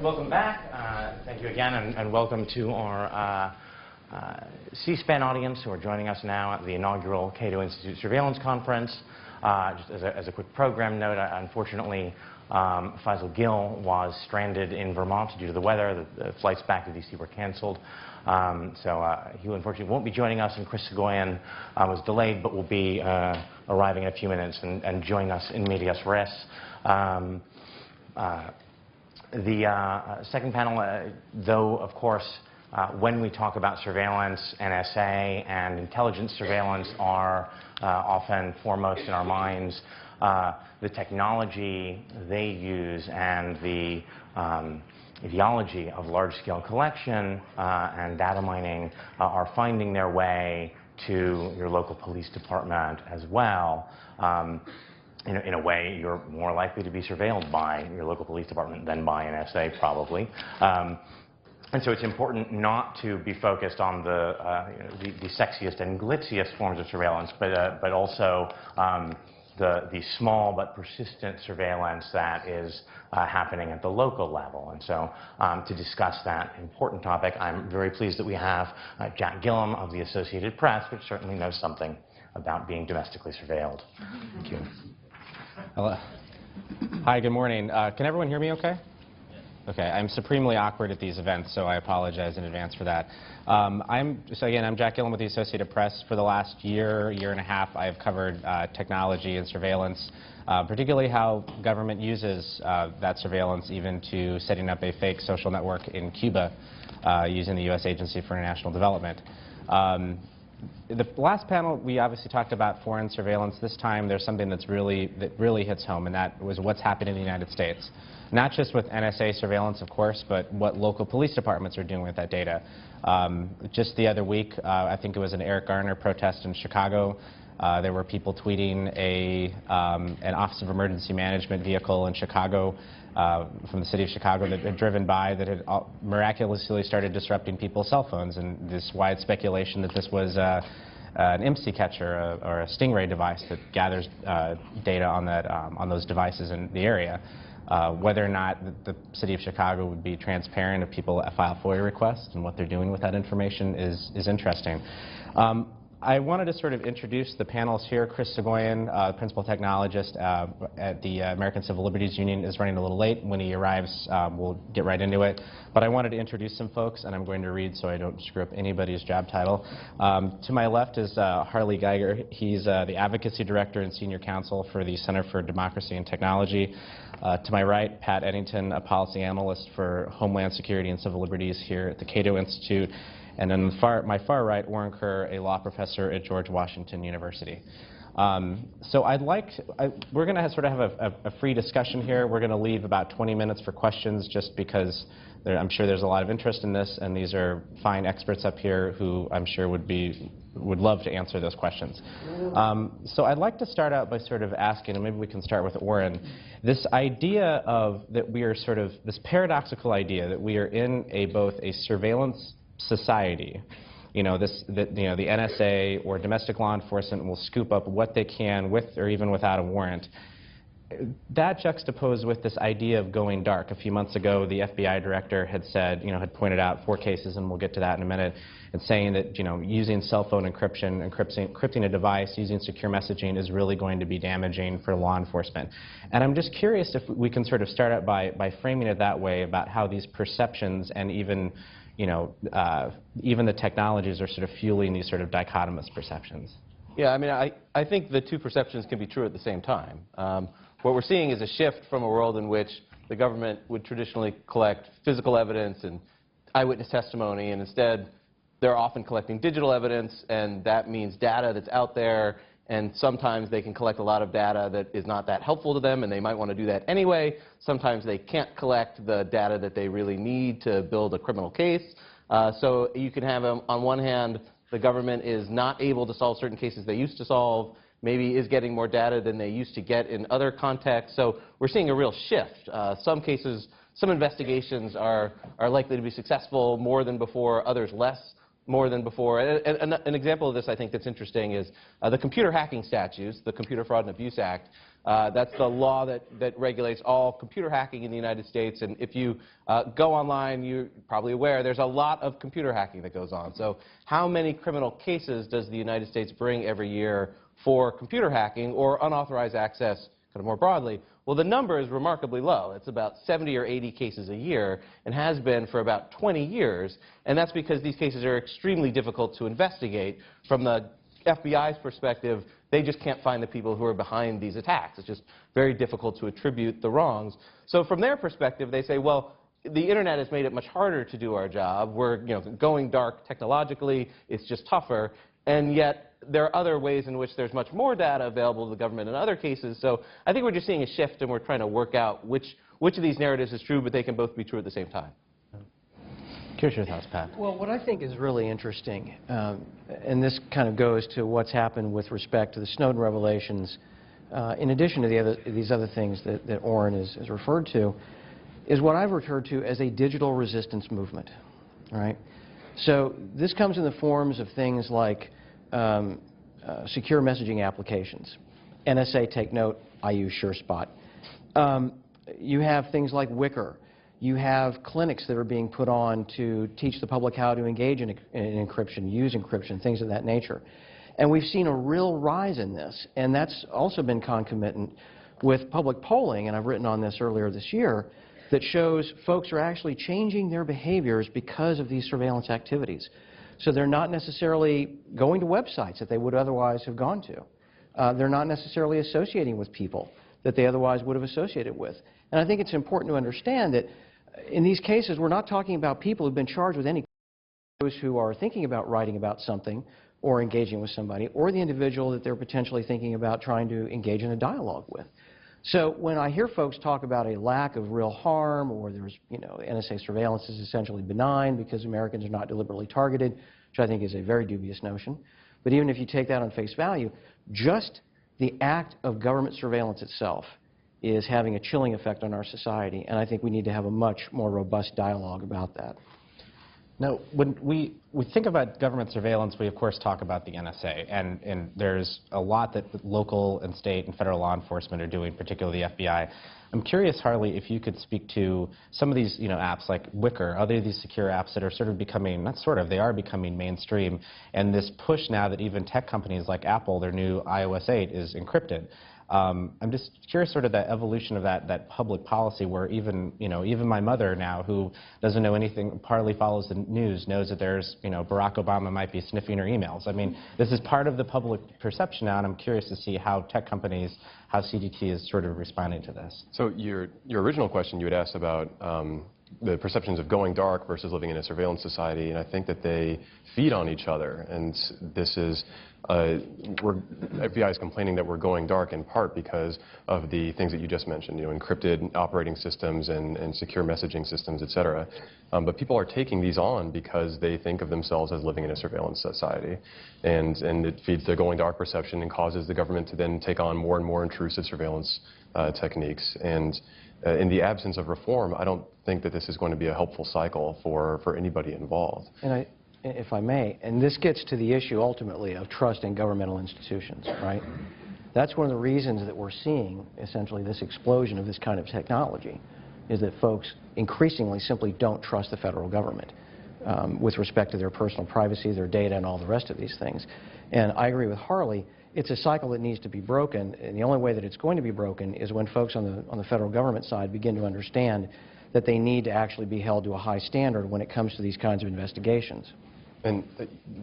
welcome back. Thank you again, and welcome to our C-SPAN audience who are joining us now at the inaugural Cato Institute Surveillance Conference. Just as a quick program note, unfortunately, Faisal Gill was stranded in Vermont due to the weather. The flights back to D.C. were canceled. So he unfortunately won't be joining us, and Chris Soghoian was delayed, but will be arriving in a few minutes and join us in medias res. The second panel, though, of course, when we talk about surveillance, NSA and intelligence surveillance are often foremost in our minds. The technology they use and the ideology of large-scale collection and data mining are finding their way to your local police department as well. In a way, you're more likely to be surveilled by your local police department than by NSA, probably. And so it's important not to be focused on the sexiest and glitziest forms of surveillance, but also the small but persistent surveillance that is happening at the local level. And so to discuss that important topic, I'm very pleased that we have Jack Gillum of the Associated Press, which certainly knows something about being domestically surveilled. Thank you. Hello. Hi, good morning. Can everyone hear me okay? Okay, I'm supremely awkward at these events, so I apologize in advance for that. I'm Jack Gillum with the Associated Press. For the last year and a half, I've covered technology and surveillance, particularly how government uses that surveillance even to setting up a fake social network in Cuba using the U.S. Agency for International Development. The last panel, we obviously talked about foreign surveillance. This time, there's something that really hits home, and that was what's happening in the United States. Not just with NSA surveillance, of course, but what local police departments are doing with that data. Just the other week, I think it was an Eric Garner protest in Chicago. There were people tweeting an Office of Emergency Management vehicle in Chicago from the city of Chicago that had driven by that had miraculously started disrupting people's cell phones, and this wide speculation that this was an IMSI catcher or a Stingray device that gathers data on those devices in the area. Whether or not the city of Chicago would be transparent if people file FOIA requests and what they're doing with that information is interesting. I wanted to sort of introduce the panels here. Chris Soghoian, principal technologist at the American Civil Liberties Union, is running a little late. When he arrives, we'll get right into it. But I wanted to introduce some folks, and I'm going to read so I don't screw up anybody's job title. To my left is Harley Geiger. He's the advocacy director and senior counsel for the Center for Democracy and Technology. To my right, Pat Eddington, a policy analyst for Homeland Security and Civil Liberties here at the Cato Institute. And then my far right, Warren Kerr, a law professor at George Washington University. So we're going to sort of have a free discussion here. We're going to leave about 20 minutes for questions just because I'm sure there's a lot of interest in this, and these are fine experts up here who I'm sure would love to answer those questions. So I'd like to start out by sort of asking, and maybe we can start with Warren, this idea that we are sort of, this paradoxical idea that we are in both a surveillance society, the NSA or domestic law enforcement will scoop up what they can with or even without a warrant. That juxtaposed with this idea of going dark. A few months ago, the FBI director had said, had pointed out 4 cases, and we'll get to that in a minute, and saying that, using cell phone encryption, encrypting a device, using secure messaging is really going to be damaging for law enforcement. And I'm just curious if we can sort of start out by framing it that way about how these perceptions and even the technologies are sort of fueling these sort of dichotomous perceptions. Yeah, I mean, I think the two perceptions can be true at the same time. What we're seeing is a shift from a world in which the government would traditionally collect physical evidence and eyewitness testimony, and instead they're often collecting digital evidence, and that means data that's out there, and sometimes they can collect a lot of data that is not that helpful to them, and they might want to do that anyway. Sometimes they can't collect the data that they really need to build a criminal case. So you can have, on one hand, the government is not able to solve certain cases they used to solve, maybe is getting more data than they used to get in other contexts. So we're seeing a real shift. Some cases, some investigations are likely to be successful more than before, others less more than before. And an example of this I think that's interesting is the computer hacking statutes, the Computer Fraud and Abuse Act, That's the law that regulates all computer hacking in the United States. And if you go online, you're probably aware there's a lot of computer hacking that goes on. So how many criminal cases does the United States bring every year for computer hacking or unauthorized access kind of more broadly? Well, the number is remarkably low. It's about 70 or 80 cases a year and has been for about 20 years. And that's because these cases are extremely difficult to investigate. From the FBI's perspective, they just can't find the people who are behind these attacks. It's just very difficult to attribute the wrongs. So from their perspective, they say, well, the internet has made it much harder to do our job. We're going dark technologically. It's just tougher. And yet, there are other ways in which there's much more data available to the government in other cases. So I think we're just seeing a shift, and we're trying to work out which of these narratives is true, but they can both be true at the same time. Here's your thoughts, Pat. Well, what I think is really interesting, and this kind of goes to what's happened with respect to the Snowden revelations, in addition to these other things that Oren has referred to, is what I've referred to as a digital resistance movement. All right? So this comes in the forms of things like secure messaging applications. NSA, take note, I use SureSpot. You have things like Wicker. You have clinics that are being put on to teach the public how to engage in encryption, use encryption, things of that nature. And we've seen a real rise in this, and that's also been concomitant with public polling, and I've written on this earlier this year, that shows folks are actually changing their behaviors because of these surveillance activities. So they're not necessarily going to websites that they would otherwise have gone to. They're not necessarily associating with people that they otherwise would have associated with. And I think it's important to understand that in these cases, we're not talking about people who've been charged with any those who are thinking about writing about something or engaging with somebody, or the individual that they're potentially thinking about trying to engage in a dialogue with. So when I hear folks talk about a lack of real harm, or there's, NSA surveillance is essentially benign because Americans are not deliberately targeted, which I think is a very dubious notion. But even if you take that on face value, just the act of government surveillance itself is having a chilling effect on our society, and I think we need to have a much more robust dialogue about that. Now, when we think about government surveillance, we of course talk about the NSA, and there's a lot that local and state and federal law enforcement are doing, particularly the FBI. I'm curious, Harley, if you could speak to some of these apps like Wicker, other of these secure apps that are sort of becoming, not sort of, they are becoming mainstream, and this push now that even tech companies like Apple, their new iOS 8 is encrypted. I'm just curious sort of that evolution of that public policy where even my mother now, who doesn't know anything, partly follows the news, knows that there's, Barack Obama might be sniffing her emails. I mean, this is part of the public perception now, and I'm curious to see how tech companies, how CDT is sort of responding to this. So your original question, you had asked about the perceptions of going dark versus living in a surveillance society, and I think that they feed on each other. And this is, FBI is complaining that we're going dark in part because of the things that you just mentioned, encrypted operating systems and secure messaging systems, et cetera. But people are taking these on because they think of themselves as living in a surveillance society. And it feeds the going dark perception and causes the government to then take on more and more intrusive surveillance techniques. And in the absence of reform, I don't think that this is going to be a helpful cycle for anybody involved. And if I may, and this gets to the issue ultimately of trust in governmental institutions, right? That's one of the reasons that we're seeing essentially this explosion of this kind of technology, is that folks increasingly simply don't trust the federal government with respect to their personal privacy, their data, and all the rest of these things. And I agree with Harley. It's a cycle that needs to be broken, and the only way that it's going to be broken is when folks on the federal government side begin to understand that they need to actually be held to a high standard when it comes to these kinds of investigations. And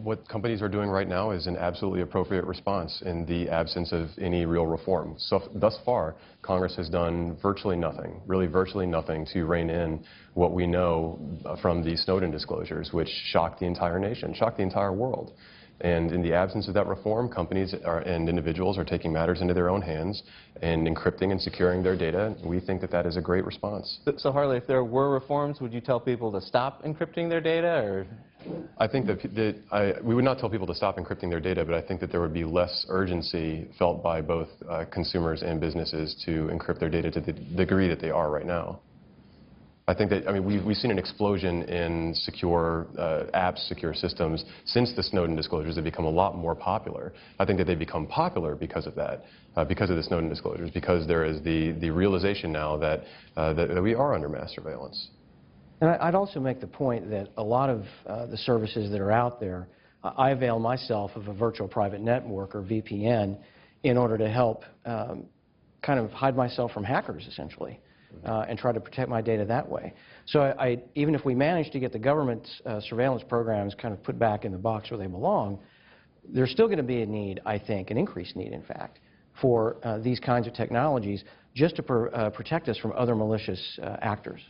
what companies are doing right now is an absolutely appropriate response in the absence of any real reform. So thus far, Congress has done virtually nothing, really virtually nothing, to rein in what we know from the Snowden disclosures, which shocked the entire nation, shocked the entire world. And in the absence of that reform, companies and individuals are taking matters into their own hands and encrypting and securing their data. We think that that is a great response. So Harley, if there were reforms, would you tell people to stop encrypting their data, or? I think that we would not tell people to stop encrypting their data, but I think that there would be less urgency felt by both consumers and businesses to encrypt their data to the degree that they are right now. I think that, I mean, we've seen an explosion in secure apps, secure systems since the Snowden disclosures have become a lot more popular. I think that they've become popular because of that, because of the Snowden disclosures, because there is the realization now that, that we are under mass surveillance. And I'd also make the point that a lot of the services that are out there, I avail myself of a virtual private network, or VPN, in order to help kind of hide myself from hackers, essentially, and try to protect my data that way. So even if we manage to get the government's surveillance programs kind of put back in the box where they belong, there's still going to be a need, I think, an increased need, in fact, for these kinds of technologies just to protect us from other malicious actors.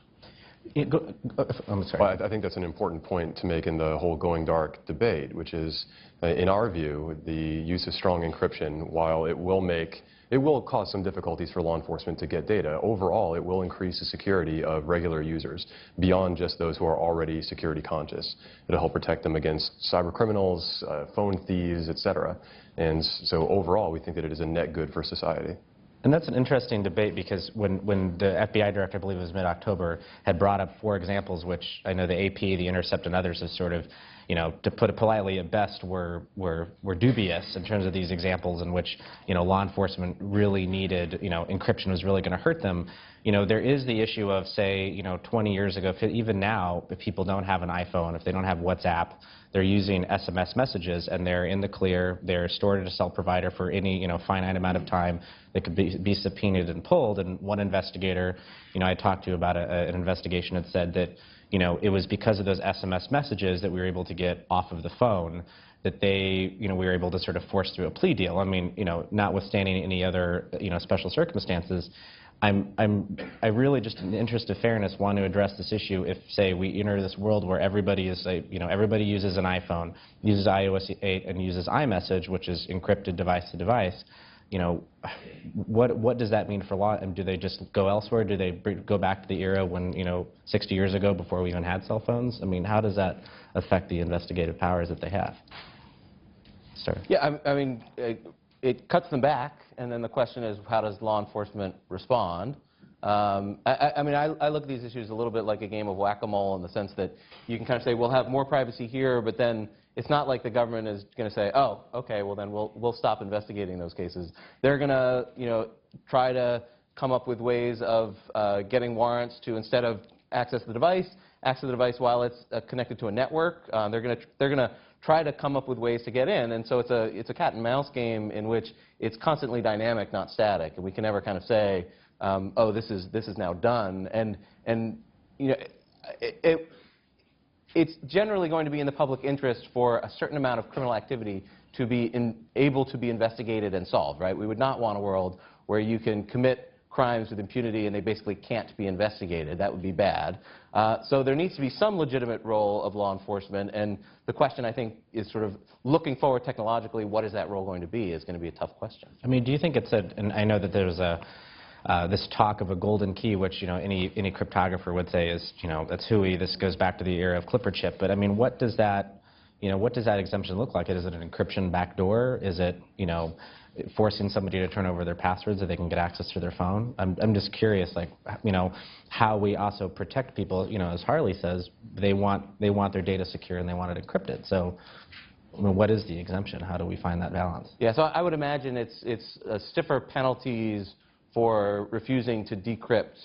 I'm sorry. Well, I think that's an important point to make in the whole going dark debate, which is, in our view, the use of strong encryption, while it will cause some difficulties for law enforcement to get data, overall it will increase the security of regular users beyond just those who are already security conscious. It'll help protect them against cyber criminals, phone thieves, etc. And so overall we think that it is a net good for society. And that's an interesting debate, because when the FBI director, I believe it was mid-October, had brought up 4 examples, which I know the AP, The Intercept, and others have sort of, you know, to put it politely, at best were dubious in terms of these examples in which, you know, law enforcement really needed, you know, encryption was really going to hurt them. You know, there is the issue of, say, you know, 20 years ago, even now, if people don't have an iPhone, if they don't have WhatsApp, they're using SMS messages, and they're in the clear. They're stored at a cell provider for any, you know, finite amount of time. They could be subpoenaed and pulled. And one investigator, you know, I talked to about an investigation had said that, you know, it was because of those SMS messages that we were able to get off of the phone, that they, you know, we were able to sort of force through a plea deal. I mean, you know, notwithstanding any other, you know, special circumstances, I really, just in the interest of fairness, want to address this issue. If, say, we enter this world where everybody is, you know, everybody uses an iPhone, uses iOS 8, and uses iMessage, which is encrypted device to device, you know, what does that mean for law? And do they just go elsewhere? Do they go back to the era when, you know, 60 years ago, before we even had cell phones? I mean, how does that affect the investigative powers that they have? Sir. Yeah, I mean, it cuts them back, and then the question is, how does law enforcement respond? I mean, I look at these issues a little bit like a game of whack-a-mole, in the sense that you can kind of say, we'll have more privacy here, but then it's not like the government is going to say, oh, okay, well then we'll stop investigating those cases. They're going to, you know, try to come up with ways of getting warrants to, instead of access the device while it's connected to a network. They're going to try to come up with ways to get in, and so it's a cat and mouse game in which it's constantly dynamic, not static, and we can never kind of say, oh, this is now done, and you know, it's generally going to be in the public interest for a certain amount of criminal activity to be able to be investigated and solved, right? We would not want a world where you can commit crimes with impunity and they basically can't be investigated. That would be bad. So there needs to be some legitimate role of law enforcement, and the question, I think, is sort of looking forward technologically, what is that role going to be, is going to be a tough question. I mean, do you think it's and I know that there's this talk of a golden key, which, you know, any cryptographer would say is, you know, that's hooey, this goes back to the era of Clipper chip, but I mean, what does that, you know, what does that exemption look like? Is it an encryption backdoor? Is it, you know, forcing somebody to turn over their passwords so they can get access to their phone? I'm just curious, like, you know, how we also protect people. You know, as Harley says, they want their data secure and they want it encrypted. So, I mean, what is the exemption? How do we find that balance? Yeah, so I would imagine it's stiffer penalties for refusing to decrypt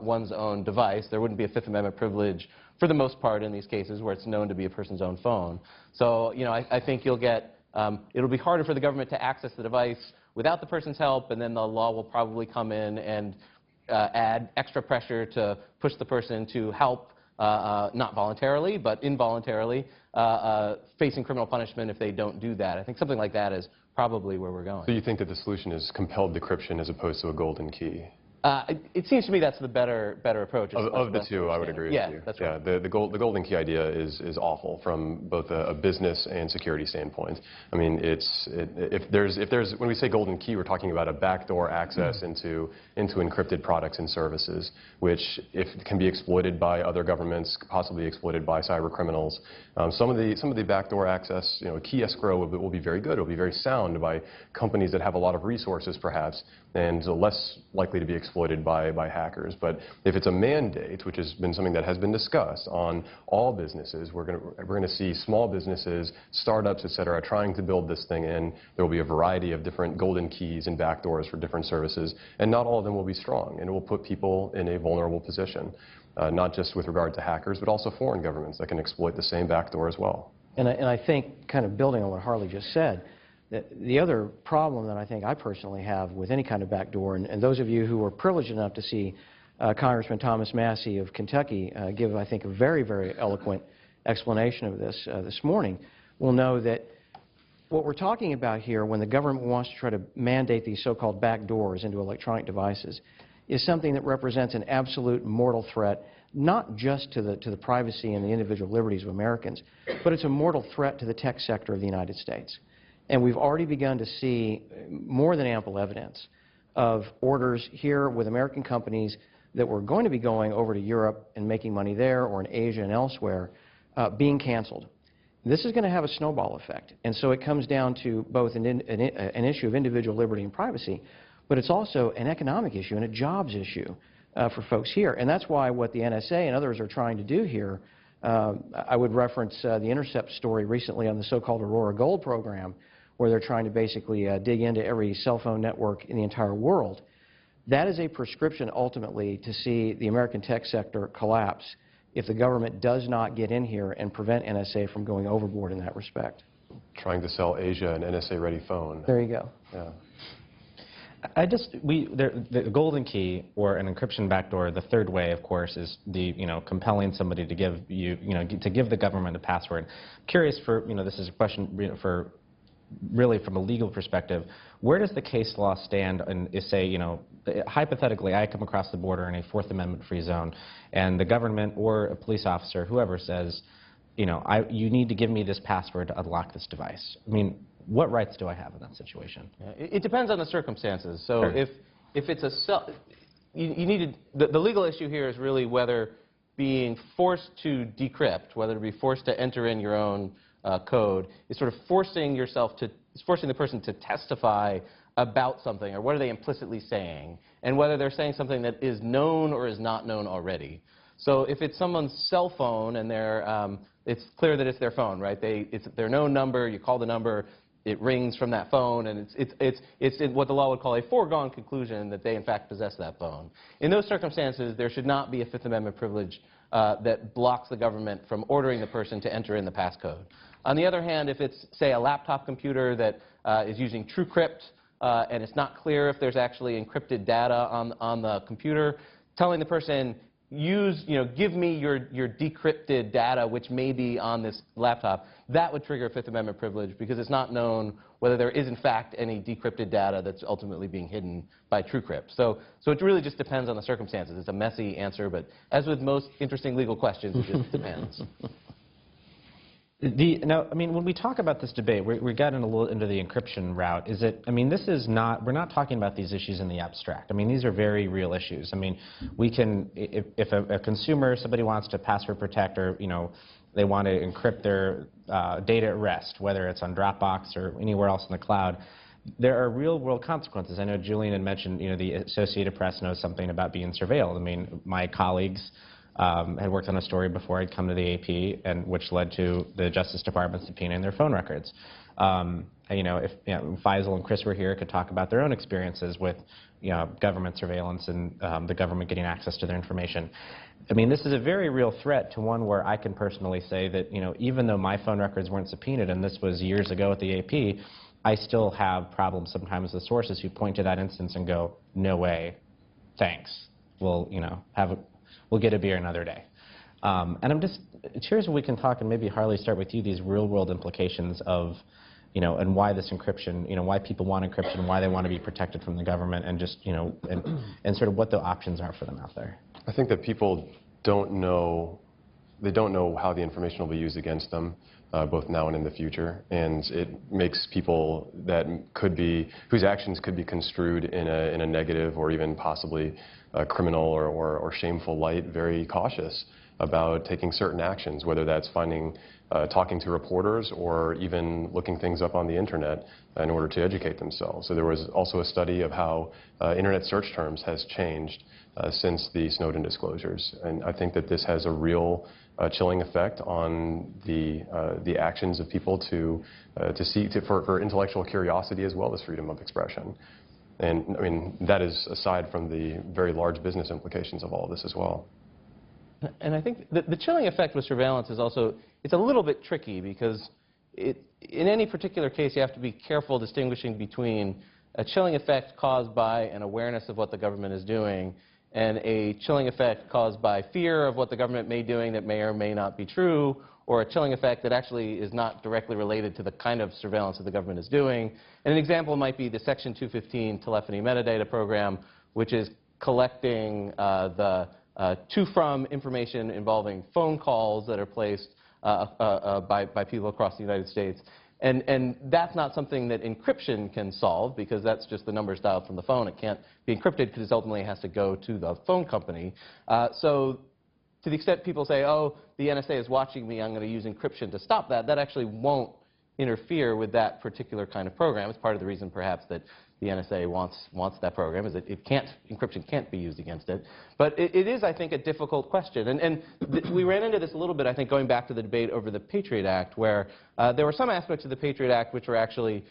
one's own device. There wouldn't be a Fifth Amendment privilege for the most part in these cases where it's known to be a person's own phone. So, you know, I think you'll get it'll be harder for the government to access the device without the person's help, and then the law will probably come in and add extra pressure to push the person to help, not voluntarily, but involuntarily, facing criminal punishment if they don't do that. I think something like that is probably where we're going. So you think that the solution is compelled decryption as opposed to a golden key? It seems to me that's the better approach. Of the two, I would agree with you. Yeah, that's right. Yeah, the golden key idea is awful from both a business and security standpoint. I mean, if there's when we say golden key, we're talking about a backdoor access into encrypted products and services, which if can be exploited by other governments, possibly exploited by cyber criminals. Some of the backdoor access, you know, key escrow will be very good. It will be very sound by companies that have a lot of resources, perhaps, and less likely to be exploited exploited by hackers. But if it's a mandate, which has been something that has been discussed on all businesses, we're going to see small businesses, startups, et cetera, trying to build this thing in. There will be a variety of different golden keys and backdoors for different services, and not all of them will be strong, and it will put people in a vulnerable position, not just with regard to hackers, but also foreign governments that can exploit the same backdoor as well. And I think, kind of building on what Harley just said, that the other problem that I think I personally have with any kind of backdoor, and those of you who were privileged enough to see Congressman Thomas Massie of Kentucky give, I think, a very, very eloquent explanation of this this morning, will know that what we're talking about here when the government wants to try to mandate these so-called backdoors into electronic devices is something that represents an absolute mortal threat, not just to the privacy and the individual liberties of Americans, but it's a mortal threat to the tech sector of the United States. And we've already begun to see more than ample evidence of orders here with American companies that were going to be going over to Europe and making money there or in Asia and elsewhere being canceled. This is going to have a snowball effect. And so it comes down to both an issue of individual liberty and privacy, but it's also an economic issue and a jobs issue for folks here. And that's why what the NSA and others are trying to do here, I would reference the Intercept story recently on the so-called Aurora Gold program, where they're trying to basically dig into every cell phone network in the entire world. That is a prescription ultimately to see the American tech sector collapse if the government does not get in here and prevent NSA from going overboard in that respect. Trying to sell Asia an NSA-ready phone. There you go. Yeah. The golden key or an encryption backdoor, the third way, of course, is the, compelling somebody to give to give the government a password. Curious for, this is a question for really from a legal perspective, where does the case law stand and say, hypothetically, I come across the border in a Fourth Amendment free zone, and the government or a police officer, whoever says, you need to give me this password to unlock this device. I mean, what rights do I have in that situation? Yeah, it depends on the circumstances. So Sure. if it's a the legal issue here is really whether being forced to decrypt, whether to be forced to enter in your own code, is sort of forcing the person to testify about something, or what are they implicitly saying, and whether they're saying something that is known or is not known already. So if it's someone's cell phone and it's clear that it's their phone, right? It's their known number. You call the number, it rings from that phone, and it's what the law would call a foregone conclusion that they in fact possess that phone. In those circumstances, there should not be a Fifth Amendment privilege that blocks the government from ordering the person to enter in the passcode. On the other hand, if it's, say, a laptop computer that is using TrueCrypt and it's not clear if there's actually encrypted data on the computer, telling the person, give me your decrypted data, which may be on this laptop, that would trigger a Fifth Amendment privilege because it's not known whether there is in fact any decrypted data that's ultimately being hidden by TrueCrypt. So it really just depends on the circumstances. It's a messy answer, but as with most interesting legal questions, it just depends. Now, when we talk about this debate, we got in a little into the encryption route. This is not, we're not talking about these issues in the abstract. These are very real issues. We can, if a consumer, somebody wants to password protect or, they want to encrypt their data at rest, whether it's on Dropbox or anywhere else in the cloud, there are real-world consequences. I know Julian had mentioned, the Associated Press knows something about being surveilled. My colleagues had worked on a story before I'd come to the AP, and which led to the Justice Department subpoenaing their phone records. If Faisal and Chris were here, could talk about their own experiences with government surveillance and the government getting access to their information. This is a very real threat to one where I can personally say that even though my phone records weren't subpoenaed, and this was years ago at the AP, I still have problems sometimes with sources who point to that instance and go, no way, thanks. We'll we'll get a beer another day. And I'm just curious if we can talk, and maybe Harley, start with you, these real-world implications of, and why this encryption, why people want encryption, why they want to be protected from the government, and just, and sort of what the options are for them out there. I think that people don't know how the information will be used against them, both now and in the future, and it makes people whose actions could be construed in a negative or even possibly criminal or shameful light very cautious. about taking certain actions, whether that's talking to reporters or even looking things up on the internet in order to educate themselves. So there was also a study of how internet search terms has changed since the Snowden disclosures. And I think that this has a real chilling effect on the actions of people for intellectual curiosity as well as freedom of expression. And I mean, that is aside from the very large business implications of all of this as well. And I think the chilling effect with surveillance is also, it's a little bit tricky because in any particular case you have to be careful distinguishing between a chilling effect caused by an awareness of what the government is doing and a chilling effect caused by fear of what the government may be doing that may or may not be true, or a chilling effect that actually is not directly related to the kind of surveillance that the government is doing. And an example might be the Section 215 telephony metadata program, which is collecting the to-from information involving phone calls that are placed by people across the United States. And that's not something that encryption can solve because that's just the numbers dialed from the phone. It can't be encrypted because it ultimately has to go to the phone company. So to the extent people say, oh, the NSA is watching me, I'm going to use encryption to stop that, that actually won't interfere with that particular kind of program. It's part of the reason perhaps that the NSA wants that program, is that encryption can't be used against it. But it is, I think, a difficult question. And we ran into this a little bit, I think, going back to the debate over the Patriot Act, where there were some aspects of the Patriot Act which were actually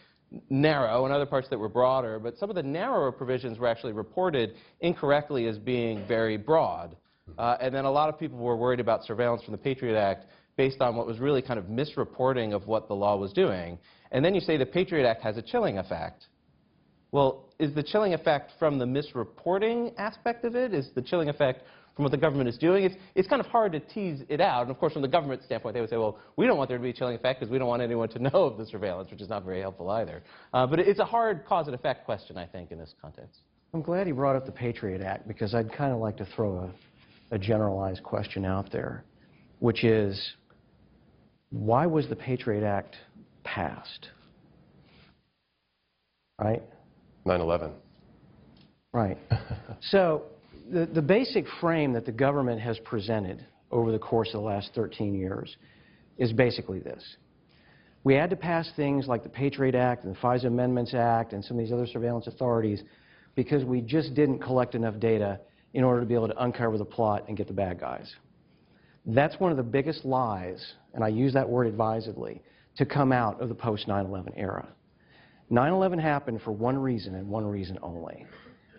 narrow and other parts that were broader, but some of the narrower provisions were actually reported incorrectly as being very broad. And then a lot of people were worried about surveillance from the Patriot Act based on what was really kind of misreporting of what the law was doing. And then you say the Patriot Act has a chilling effect. Well, is the chilling effect from the misreporting aspect of it? Is the chilling effect from what the government is doing? It's kind of hard to tease it out. And of course, from the government standpoint, they would say, well, we don't want there to be a chilling effect because we don't want anyone to know of the surveillance, which is not very helpful either. But it's a hard cause and effect question, I think, in this context. I'm glad he brought up the Patriot Act because I'd kind of like to throw a generalized question out there, which is, why was the Patriot Act passed? Right? 9/11. Right. So the basic frame that the government has presented over the course of the last 13 years is basically this. We had to pass things like the Patriot Act and the FISA Amendments Act and some of these other surveillance authorities because we just didn't collect enough data in order to be able to uncover the plot and get the bad guys. That's one of the biggest lies, and I use that word advisedly, to come out of the post-9/11 era. 9/11 happened for one reason and one reason only,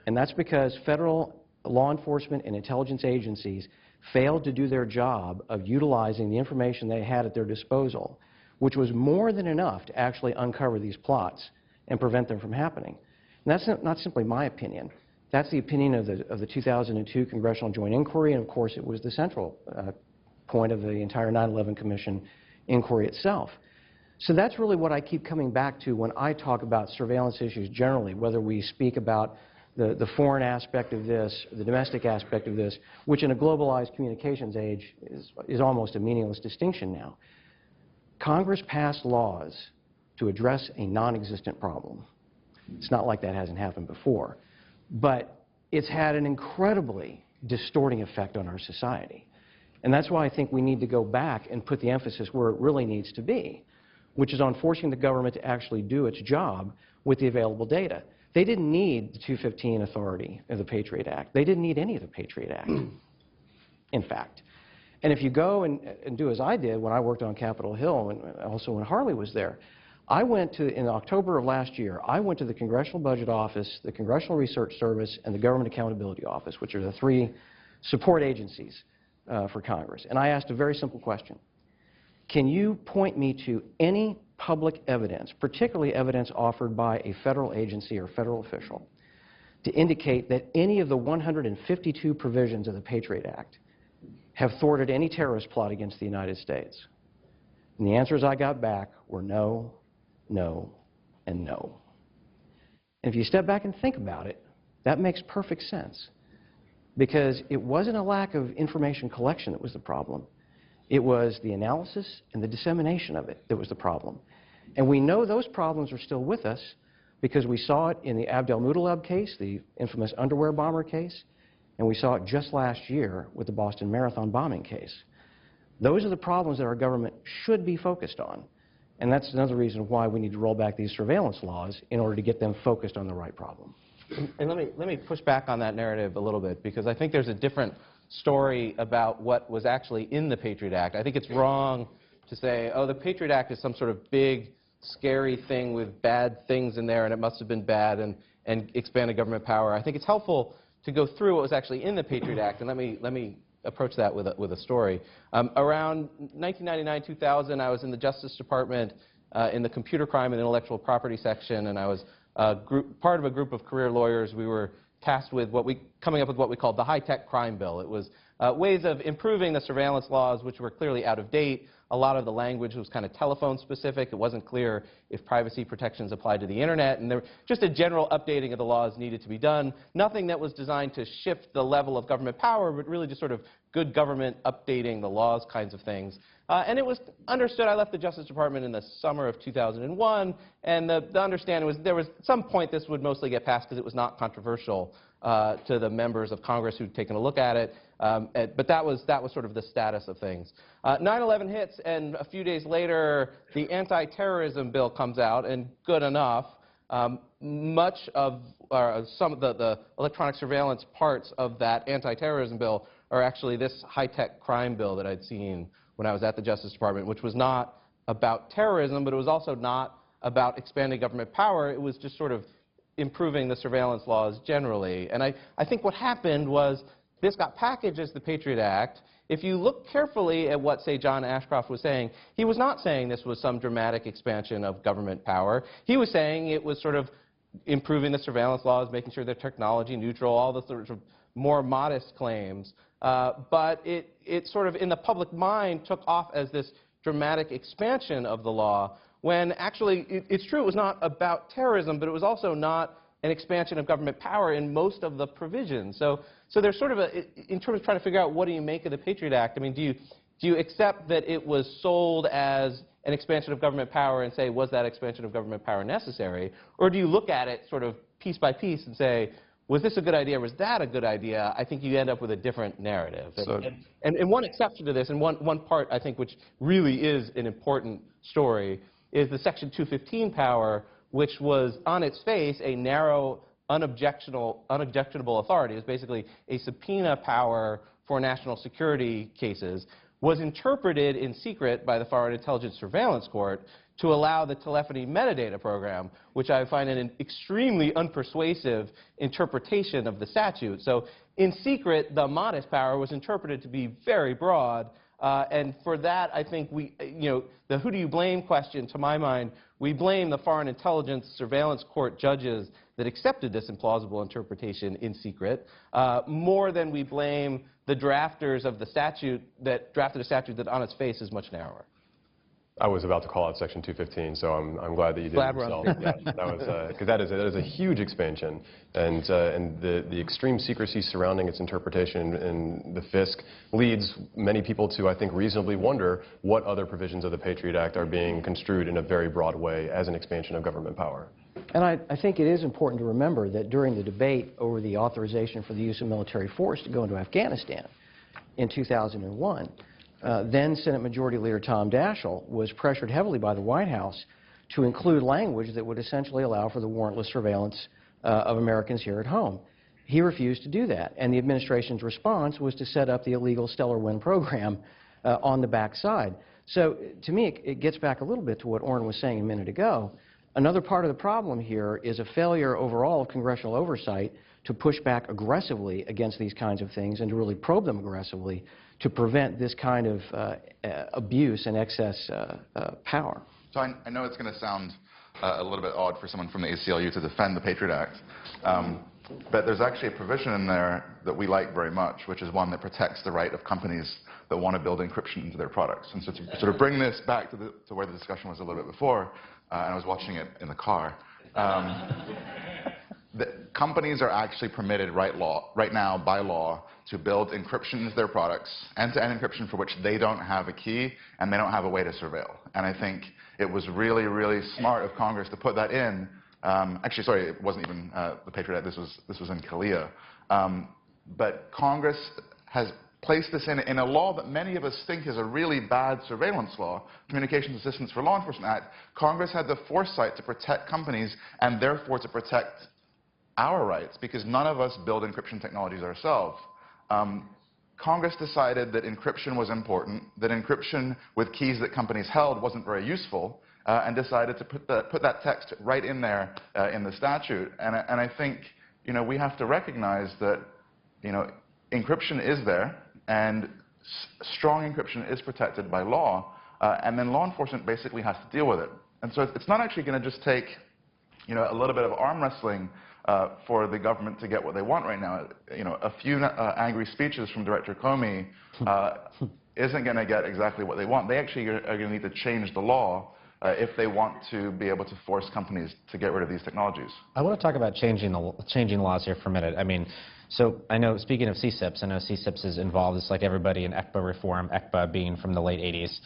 and that's because federal law enforcement and intelligence agencies failed to do their job of utilizing the information they had at their disposal, which was more than enough to actually uncover these plots and prevent them from happening. And that's not simply my opinion. That's the opinion of the 2002 Congressional Joint Inquiry, and of course it was the central point of the entire 9/11 Commission inquiry itself. So that's really what I keep coming back to when I talk about surveillance issues generally, whether we speak about the foreign aspect of this, the domestic aspect of this, which in a globalized communications age is almost a meaningless distinction now. Congress passed laws to address a non-existent problem. It's not like that hasn't happened before, but it's had an incredibly distorting effect on our society. And that's why I think we need to go back and put the emphasis where it really needs to be, which is on forcing the government to actually do its job with the available data. They didn't need the 215 authority of the Patriot Act. They didn't need any of the Patriot Act, in fact. And if you go and do as I did when I worked on Capitol Hill and also when Harley was there, in October of last year, I went to the Congressional Budget Office, the Congressional Research Service, and the Government Accountability Office, which are the three support agencies for Congress. And I asked a very simple question. Can you point me to any public evidence, particularly evidence offered by a federal agency or federal official, to indicate that any of the 152 provisions of the Patriot Act have thwarted any terrorist plot against the United States? And the answers I got back were no, no, and no. And if you step back and think about it, that makes perfect sense. Because it wasn't a lack of information collection that was the problem. It was the analysis and the dissemination of it that was the problem. And we know those problems are still with us because we saw it in the Abdel-Muttalib case, the infamous underwear bomber case, And we saw it just last year with the Boston Marathon bombing case. Those are the problems that our government should be focused on. And that's another reason why we need to roll back these surveillance laws in order to get them focused on the right problem. And let me push back on that narrative a little bit, because I think there's a different story about what was actually in the Patriot Act. I think it's wrong to say, oh, the Patriot Act is some sort of big, scary thing with bad things in there, and it must have been bad, and expanded government power. I think it's helpful to go through what was actually in the Patriot Act, and let me approach that with a story. Around 1999-2000, I was in the Justice Department in the computer crime and intellectual property section, and I was part of a group of career lawyers. We were tasked with coming up with what we called the high-tech crime bill. It was ways of improving the surveillance laws, which were clearly out of date. A lot of the language was kind of telephone specific. It wasn't clear if privacy protections applied to the internet, and just a general updating of the laws needed to be done. Nothing that was designed to shift the level of government power, but really just sort of good government updating the laws kinds of things. And it was understood. I left the Justice Department in the summer of 2001, and the understanding was there was at some point this would mostly get passed because it was not controversial to the members of Congress who'd taken a look at it. But that was sort of the status of things. 9/11 hits, and a few days later, the anti-terrorism bill comes out, and good enough, much of some of the electronic surveillance parts of that anti-terrorism bill are actually this high-tech crime bill that I'd seen when I was at the Justice Department, which was not about terrorism, but it was also not about expanding government power. It was just sort of improving the surveillance laws generally. And I think what happened was this got packaged as the Patriot Act. If you look carefully at what, say, John Ashcroft was saying, he was not saying this was some dramatic expansion of government power. He was saying it was sort of improving the surveillance laws, making sure they're technology neutral, all the sort of more modest claims. But it sort of, in the public mind, took off as this dramatic expansion of the law, when actually, it's true, it was not about terrorism, but it was also not an expansion of government power in most of the provisions. So there's sort of in terms of trying to figure out what do you make of the Patriot Act, I mean, do you accept that it was sold as an expansion of government power and say, was that expansion of government power necessary? Or do you look at it sort of piece by piece and say, was this a good idea or was that a good idea? I think you end up with a different narrative. And one exception to this, and one part, I think, which really is an important story, is the Section 215 power, which was on its face a narrow, unobjectionable authority. It was basically a subpoena power for national security cases, was interpreted in secret by the Foreign Intelligence Surveillance Court to allow the telephony metadata program, which I find an extremely unpersuasive interpretation of the statute. So in secret, the modest power was interpreted to be very broad. And for that, I think the who do you blame question, to my mind, we blame the Foreign Intelligence Surveillance Court judges that accepted this implausible interpretation in secret, more than we blame the drafters of the statute that drafted a statute that on its face is much narrower. I was about to call out Section 215, so I'm glad that you did it yourself. Yeah, that was because that is a huge expansion, and the extreme secrecy surrounding its interpretation in the FISC leads many people to, I think, reasonably wonder what other provisions of the Patriot Act are being construed in a very broad way as an expansion of government power. And I think it is important to remember that during the debate over the authorization for the use of military force to go into Afghanistan in 2001, then Senate Majority Leader Tom Daschle was pressured heavily by the White House to include language that would essentially allow for the warrantless surveillance of Americans here at home. He refused to do that, and the administration's response was to set up the illegal Stellar Wind program on the backside. So to me, it gets back a little bit to what Orrin was saying a minute ago. Another part of the problem here is a failure overall of congressional oversight to push back aggressively against these kinds of things and to really probe them aggressively to prevent this kind of abuse and excess power. So I know it's going to sound a little bit odd for someone from the ACLU to defend the Patriot Act, but there's actually a provision in there that we like very much, which is one that protects the right of companies that want to build encryption into their products. And so to sort of bring this back to where the discussion was a little bit before, and I was watching it in the car, the companies are actually permitted right now by law to build encryption into their products, end-to-end encryption for which they don't have a key and they don't have a way to surveil. And I think it was really, really smart of Congress to put that in. Actually, sorry, it wasn't even the Patriot Act. This was in CALEA. but Congress has placed this in a law that many of us think is a really bad surveillance law, Communications Assistance for Law Enforcement Act. Congress had the foresight to protect companies and therefore to protect our rights, because none of us build encryption technologies ourselves. Congress decided that encryption was important, that encryption with keys that companies held wasn't very useful, and decided to put that text right in there in the statute. And I think, we have to recognize that, encryption is there, and strong encryption is protected by law, and then law enforcement basically has to deal with it. And so it's not actually going to just take, a little bit of arm wrestling for the government to get what they want right now. A few angry speeches from Director Comey isn't going to get exactly what they want. They actually are going to need to change the law if they want to be able to force companies to get rid of these technologies. I want to talk about changing laws here for a minute. I mean, so I know, speaking of CSIPs, I know CSIPs is involved, just like everybody, in ECPA reform, ECPA being from the late 80s.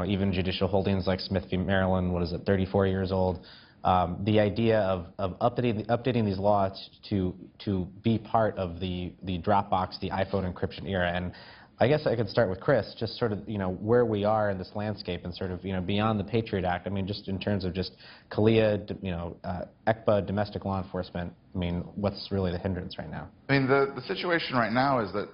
Even judicial holdings like Smith v. Maryland, 34 years old. The idea of updating these laws to be part of the Dropbox, the iPhone encryption era. And I guess I could start with Chris, just sort of, where we are in this landscape and sort of, beyond the Patriot Act. I mean, just in terms of just CALEA, ECPA, domestic law enforcement. I mean, what's really the hindrance right now? I mean, the situation right now is that,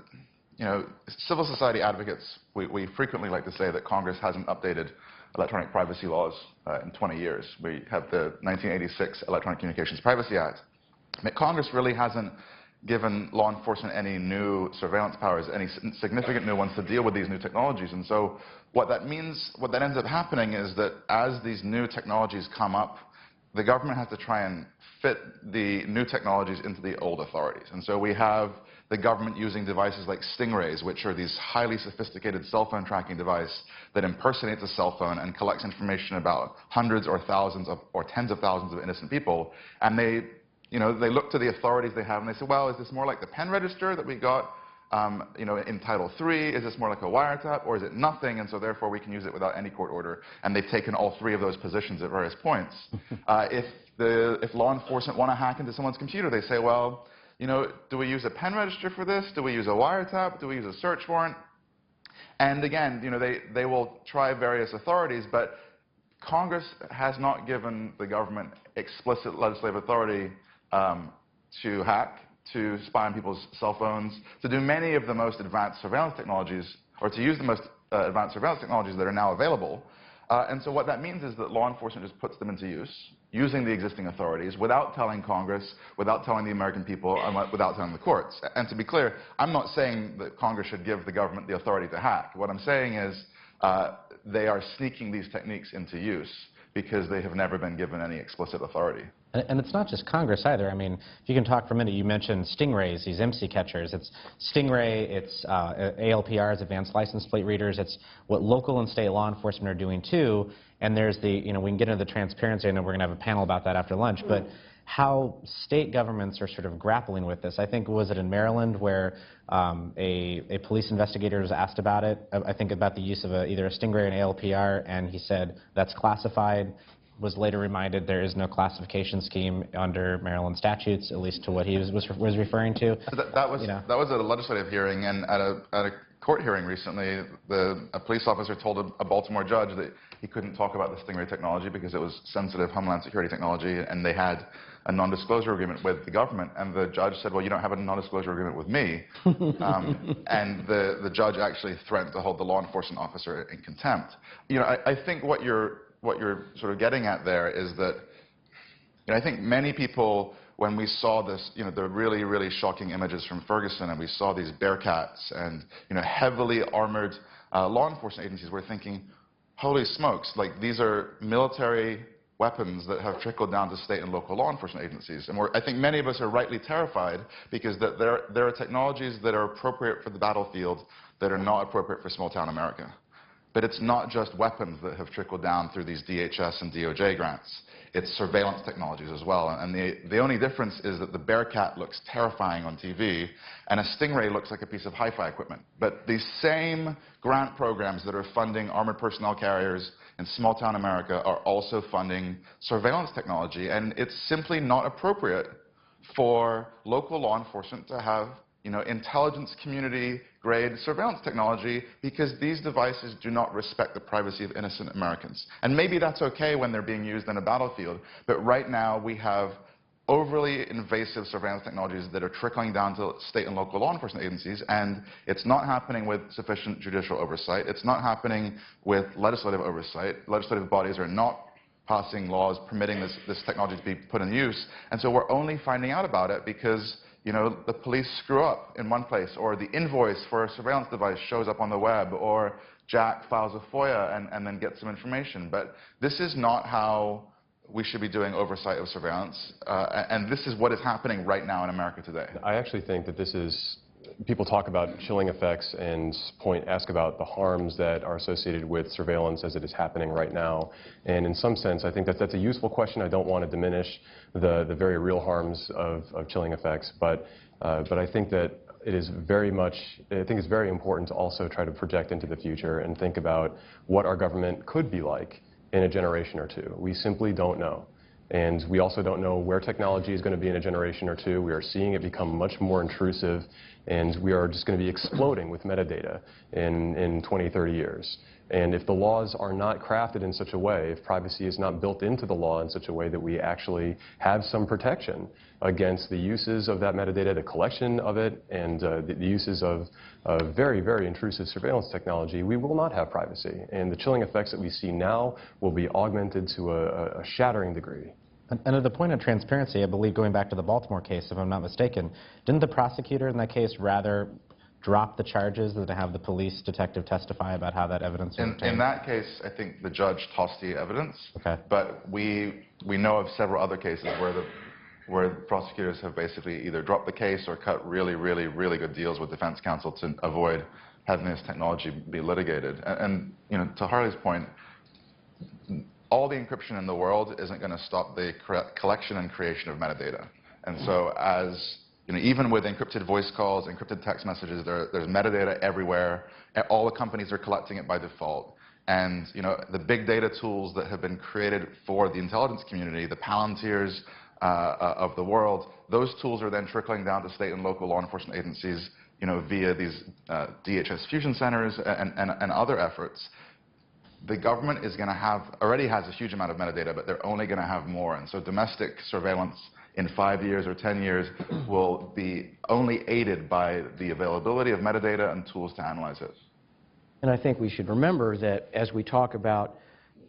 civil society advocates, we frequently like to say that Congress hasn't updated electronic privacy laws in 20 years. We have the 1986 Electronic Communications Privacy Act. But Congress really hasn't given law enforcement any new surveillance powers, any significant new ones to deal with these new technologies. And so what that means, what that ends up happening is that as these new technologies come up, the government has to try and fit the new technologies into the old authorities. And so we have the government using devices like Stingrays, which are these highly sophisticated cell phone tracking device that impersonates a cell phone and collects information about hundreds or thousands of, or tens of thousands of innocent people. And they look to the authorities they have and they say, well, is this more like the pen register that we got in Title III? Is this more like a wiretap, or is it nothing, and so therefore we can use it without any court order? And they've taken all three of those positions at various points. If law enforcement want to hack into someone's computer, they say, well, do we use a pen register for this? Do we use a wiretap? Do we use a search warrant? And again, they will try various authorities, but Congress has not given the government explicit legislative authority to hack, to spy on people's cell phones, to do many of the most advanced surveillance technologies, or to use the most advanced surveillance technologies that are now available. And so what that means is that law enforcement just puts them into use, using the existing authorities, without telling Congress, without telling the American people, and without telling the courts. And to be clear, I'm not saying that Congress should give the government the authority to hack. What I'm saying is they are sneaking these techniques into use because they have never been given any explicit authority. And it's not just Congress either. I mean, if you can talk for a minute, you mentioned Stingrays, these MC catchers. It's Stingray, it's ALPRs, advanced license plate readers. It's what local and state law enforcement are doing too. And there's the, we can get into the transparency. I know we're going to have a panel about that after lunch. But how state governments are sort of grappling with this. I think, was it in Maryland where a police investigator was asked about it, I think about the use of either a Stingray or an ALPR, and he said, that's classified. Was later reminded there is no classification scheme under Maryland statutes, at least to what he was referring to. That was at a legislative hearing, and at a court hearing recently, a police officer told a Baltimore judge that he couldn't talk about the Stingray technology because it was sensitive Homeland Security technology, and they had a non-disclosure agreement with the government. And the judge said, well, you don't have a non-disclosure agreement with me. And the judge actually threatened to hold the law enforcement officer in contempt. I think what you're sort of getting at there is that, I think many people, when we saw this, the really, really shocking images from Ferguson, and we saw these Bearcats and, heavily armored law enforcement agencies, were thinking, holy smokes, like these are military weapons that have trickled down to state and local law enforcement agencies. And I think many of us are rightly terrified because there are technologies that are appropriate for the battlefield that are not appropriate for small-town America. But it's not just weapons that have trickled down through these DHS and DOJ grants. It's surveillance technologies as well. And the only difference is that the Bearcat looks terrifying on TV, and a Stingray looks like a piece of hi-fi equipment. But these same grant programs that are funding armored personnel carriers in small-town America are also funding surveillance technology. And it's simply not appropriate for local law enforcement to have intelligence community grade surveillance technology, because these devices do not respect the privacy of innocent Americans. And maybe that's okay when they're being used in a battlefield, but right now we have overly invasive surveillance technologies that are trickling down to state and local law enforcement agencies, and it's not happening with sufficient judicial oversight. It's not happening with legislative oversight. Legislative bodies are not passing laws permitting this technology to be put in use, and so we're only finding out about it because the police screw up in one place, or the invoice for a surveillance device shows up on the web, or Jack files a FOIA and then gets some information. But this is not how we should be doing oversight of surveillance, and this is what is happening right now in America today. I actually think that this is, people talk about chilling effects and ask about the harms that are associated with surveillance as it is happening right now. And in some sense, I think that that's a useful question. I don't want to diminish the very real harms of chilling effects, but I think that it is very much, I think it's very important to also try to project into the future and think about what our government could be like in a generation or two. We simply don't know. And we also don't know where technology is going to be in a generation or two. We are seeing it become much more intrusive, and we are just going to be exploding with metadata in 20, 30 years. And if the laws are not crafted in such a way, if privacy is not built into the law in such a way that we actually have some protection against the uses of that metadata, the collection of it, and the uses of very, very intrusive surveillance technology, we will not have privacy. And the chilling effects that we see now will be augmented to a shattering degree. And at the point of transparency, I believe, going back to the Baltimore case, if I'm not mistaken, didn't the prosecutor in that case rather drop the charges than to have the police detective testify about how that evidence was obtained? In that case, I think the judge tossed the evidence. Okay. But we know of several other cases where the prosecutors have basically either dropped the case or cut really, really, really good deals with defense counsel to avoid having this technology be litigated. And to Harley's point, all the encryption in the world isn't going to stop the collection and creation of metadata. And so even with encrypted voice calls, encrypted text messages, there's metadata everywhere. All the companies are collecting it by default. And the big data tools that have been created for the intelligence community, the Palantirs of the world, those tools are then trickling down to state and local law enforcement agencies via these DHS fusion centers and other efforts. The government already has a huge amount of metadata, but they're only going to have more. And so domestic surveillance in 5 years or 10 years will be only aided by the availability of metadata and tools to analyze it. And I think we should remember that as we talk about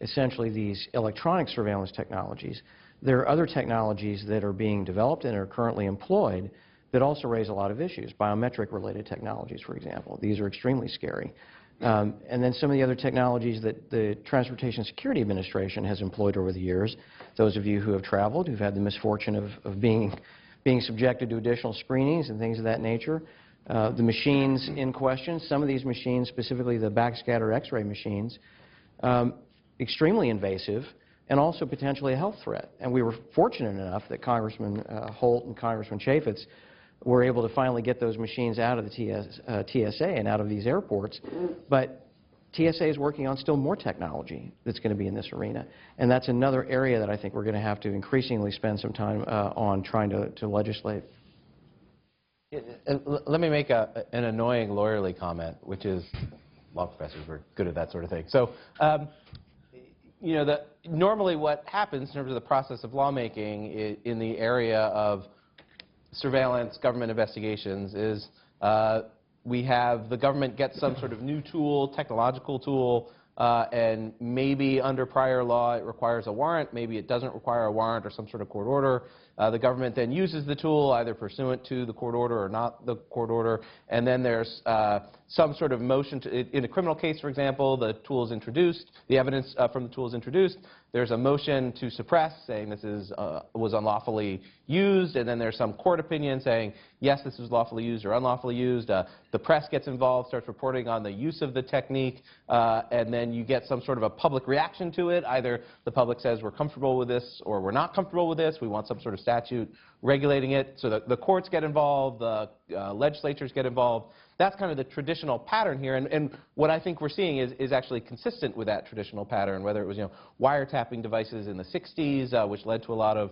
essentially these electronic surveillance technologies, there are other technologies that are being developed and are currently employed that also raise a lot of issues. Biometric-related technologies, for example. These are extremely scary. And then some of the other technologies that the Transportation Security Administration has employed over the years, those of you who have traveled, who've had the misfortune of being subjected to additional screenings and things of that nature, the machines in question, some of these machines, specifically the backscatter X-ray machines, extremely invasive and also potentially a health threat. And we were fortunate enough that Congressman Holt and Congressman Chaffetz were able to finally get those machines out of the TSA and out of these airports. But TSA is working on still more technology that's going to be in this arena. And that's another area that I think we're going to have to increasingly spend some time on trying to legislate. Let me make an annoying lawyerly comment, which is law professors were good at that sort of thing. So, normally what happens in terms of the process of lawmaking in the area of surveillance, government investigations, is we have the government get some sort of new tool, technological tool, and maybe under prior law it requires a warrant, maybe it doesn't require a warrant or some sort of court order. The government then uses the tool either pursuant to the court order or not the court order, and then there's some sort of motion in a criminal case, for example, the tool is introduced, the evidence from the tool is introduced, there's a motion to suppress saying this was unlawfully used, and then there's some court opinion saying yes, this was lawfully used or unlawfully used. The press gets involved, starts reporting on the use of the technique, and then you get some sort of a public reaction to it. Either the public says we're comfortable with this or we're not comfortable with this, we want some sort of statute regulating it so that the courts get involved, the legislatures get involved. That's kind of the traditional pattern here, and what I think we're seeing is actually consistent with that traditional pattern, whether it was wiretapping devices in the 60s, which led to a lot of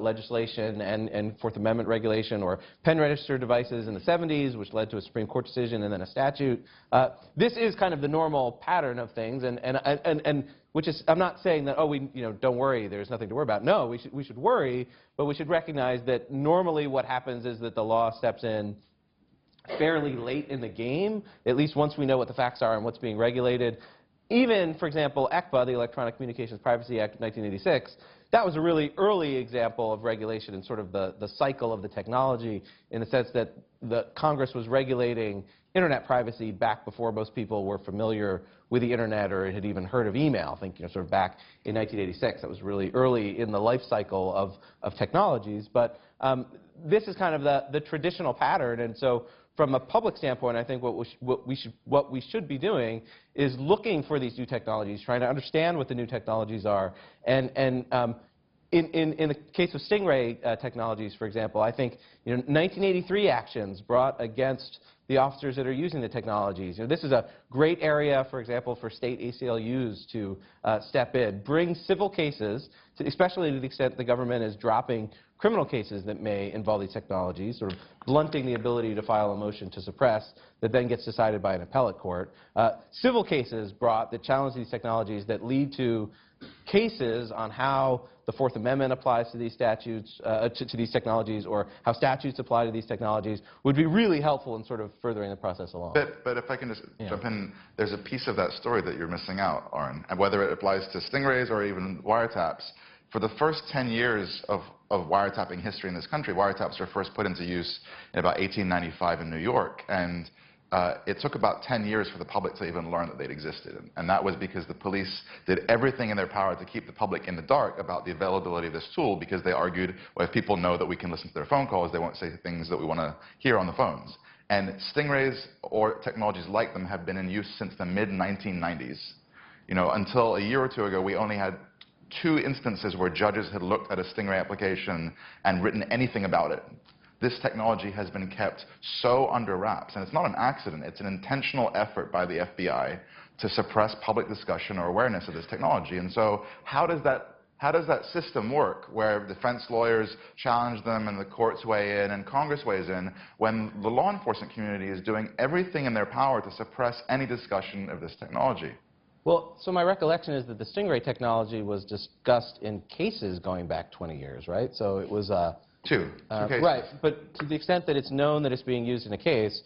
legislation and Fourth Amendment regulation, or pen register devices in the 70s, which led to a Supreme Court decision and then a statute. This is kind of the normal pattern of things, and which is, I'm not saying that, oh, don't worry, there's nothing to worry about. No, we should worry, but we should recognize that normally what happens is that the law steps in fairly late in the game, at least once we know what the facts are and what's being regulated. Even, for example, ECPA, the Electronic Communications Privacy Act of 1986, that was a really early example of regulation in sort of the cycle of the technology, in the sense that the Congress was regulating internet privacy back before most people were familiar with the internet or had even heard of email. I think, sort of back in 1986. That was really early in the life cycle of technologies. But this is kind of the traditional pattern, and so from a public standpoint, I think what we should be doing is looking for these new technologies, trying to understand what the new technologies are, and in the case of Stingray technologies, for example, I think 1983 actions brought against the officers that are using the technologies. This is a great area, for example, for state ACLUs to step in, bring civil cases, especially to the extent the government is dropping criminal cases that may involve these technologies, sort of blunting the ability to file a motion to suppress that then gets decided by an appellate court. Civil cases brought that challenge these technologies that lead to cases on how the Fourth Amendment applies to these statutes, to these technologies, or how statutes apply to these technologies, would be really helpful in sort of furthering the process along. But if I can just jump in, there's a piece of that story that you're missing out, Oren, and whether it applies to Stingrays or even wiretaps. For the first 10 years of wiretapping history in this country, wiretaps were first put into use in about 1895 in New York, and it took about 10 years for the public to even learn that they'd existed. And that was because the police did everything in their power to keep the public in the dark about the availability of this tool, because they argued, well, if people know that we can listen to their phone calls, they won't say things that we want to hear on the phones. And Stingrays or technologies like them have been in use since the mid-1990s. Until a year or two ago, we only had 2 instances where judges had looked at a Stingray application and written anything about it. This technology has been kept so under wraps, and it's not an accident, it's an intentional effort by the FBI to suppress public discussion or awareness of this technology. And so how does that system work, where defense lawyers challenge them and the courts weigh in and Congress weighs in, when the law enforcement community is doing everything in their power to suppress any discussion of this technology? Well, so my recollection is that the Stingray technology was discussed in cases going back 20 years, right? So it was Two cases. right, but to the extent that it's known that it's being used in a case,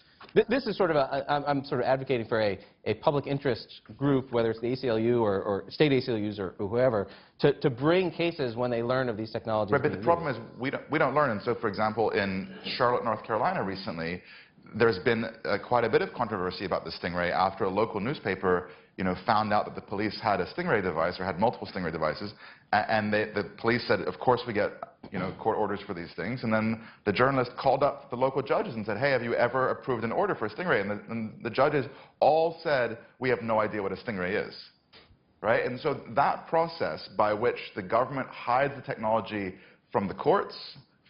this is sort of I'm sort of advocating for a public interest group, whether it's the ACLU or state ACLUs or whoever, to bring cases when they learn of these technologies. Right, but the problem is we don't learn. And so, for example, in Charlotte, North Carolina recently, there's been quite a bit of controversy about the Stingray after a local newspaper found out that the police had a Stingray device, or had multiple Stingray devices, and the police said, of course we get court orders for these things. And then the journalist called up the local judges and said, hey, have you ever approved an order for a Stingray? And the judges all said, we have no idea what a Stingray is. Right? And so that process by which the government hides the technology from the courts,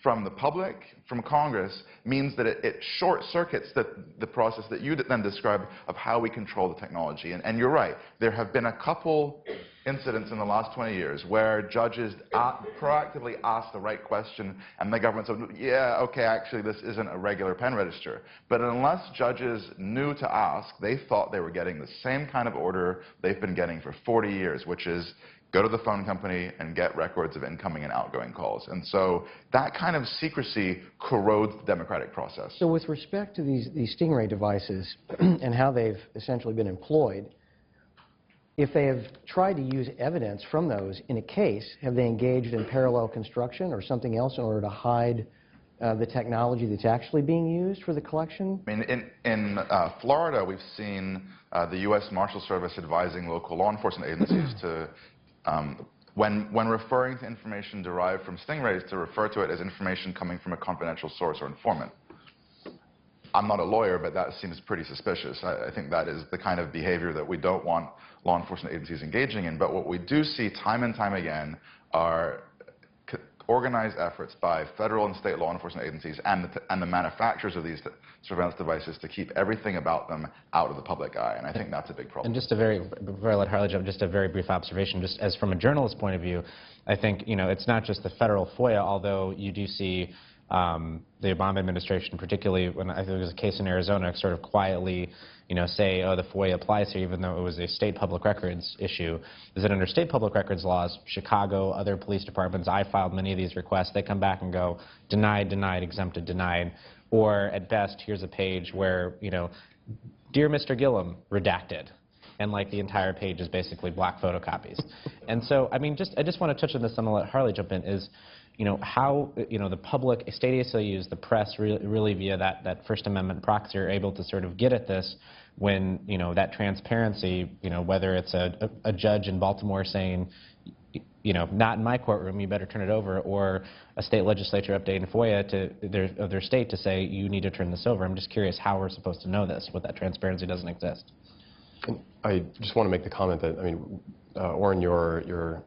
from the public, from Congress, means that it short-circuits the process that you then described of how we control the technology. And you're right, there have been a couple incidents in the last 20 years where judges proactively asked the right question, and the government said, yeah, okay, actually this isn't a regular pen register. But unless judges knew to ask, they thought they were getting the same kind of order they've been getting for 40 years, which is go to the phone company and get records of incoming and outgoing calls. And so that kind of secrecy corrodes the democratic process. So with respect to these Stingray devices and how they've essentially been employed, if they have tried to use evidence from those in a case, have they engaged in parallel construction or something else in order to hide the technology that's actually being used for the collection? I mean, in Florida, we've seen the U.S. Marshal Service advising local law enforcement agencies to when referring to information derived from Stingrays, to refer to it as information coming from a confidential source or informant. I'm not a lawyer, but that seems pretty suspicious. I think that is the kind of behavior that we don't want law enforcement agencies engaging in. But what we do see time and time again are organized efforts by federal and state law enforcement agencies and the manufacturers of these surveillance devices to keep everything about them out of the public eye. And I think that's a big problem. And just before I let Harley jump, just a very brief observation, just as from a journalist's point of view, I think, it's not just the federal FOIA, although you do see the Obama administration, particularly when I think there was a case in Arizona, sort of quietly, say, oh, the FOIA applies here, even though it was a state public records issue, is that under state public records laws, Chicago, other police departments, I filed many of these requests, they come back and go, denied, denied, exempted, denied, or at best, here's a page where, Dear Mr. Gillum, redacted. And like the entire page is basically black photocopies. And so, I mean, I just want to touch on this, and I'll let Harley jump in, is, how, the public, state ACLUs, the press, really via that First Amendment proxy are able to sort of get at this when, that transparency, whether it's a judge in Baltimore saying, not in my courtroom, you better turn it over, or a state legislature updating FOIA of their state to say, you need to turn this over. I'm just curious how we're supposed to know this, what that transparency doesn't exist. And I just want to make the comment that, I mean, Oren, your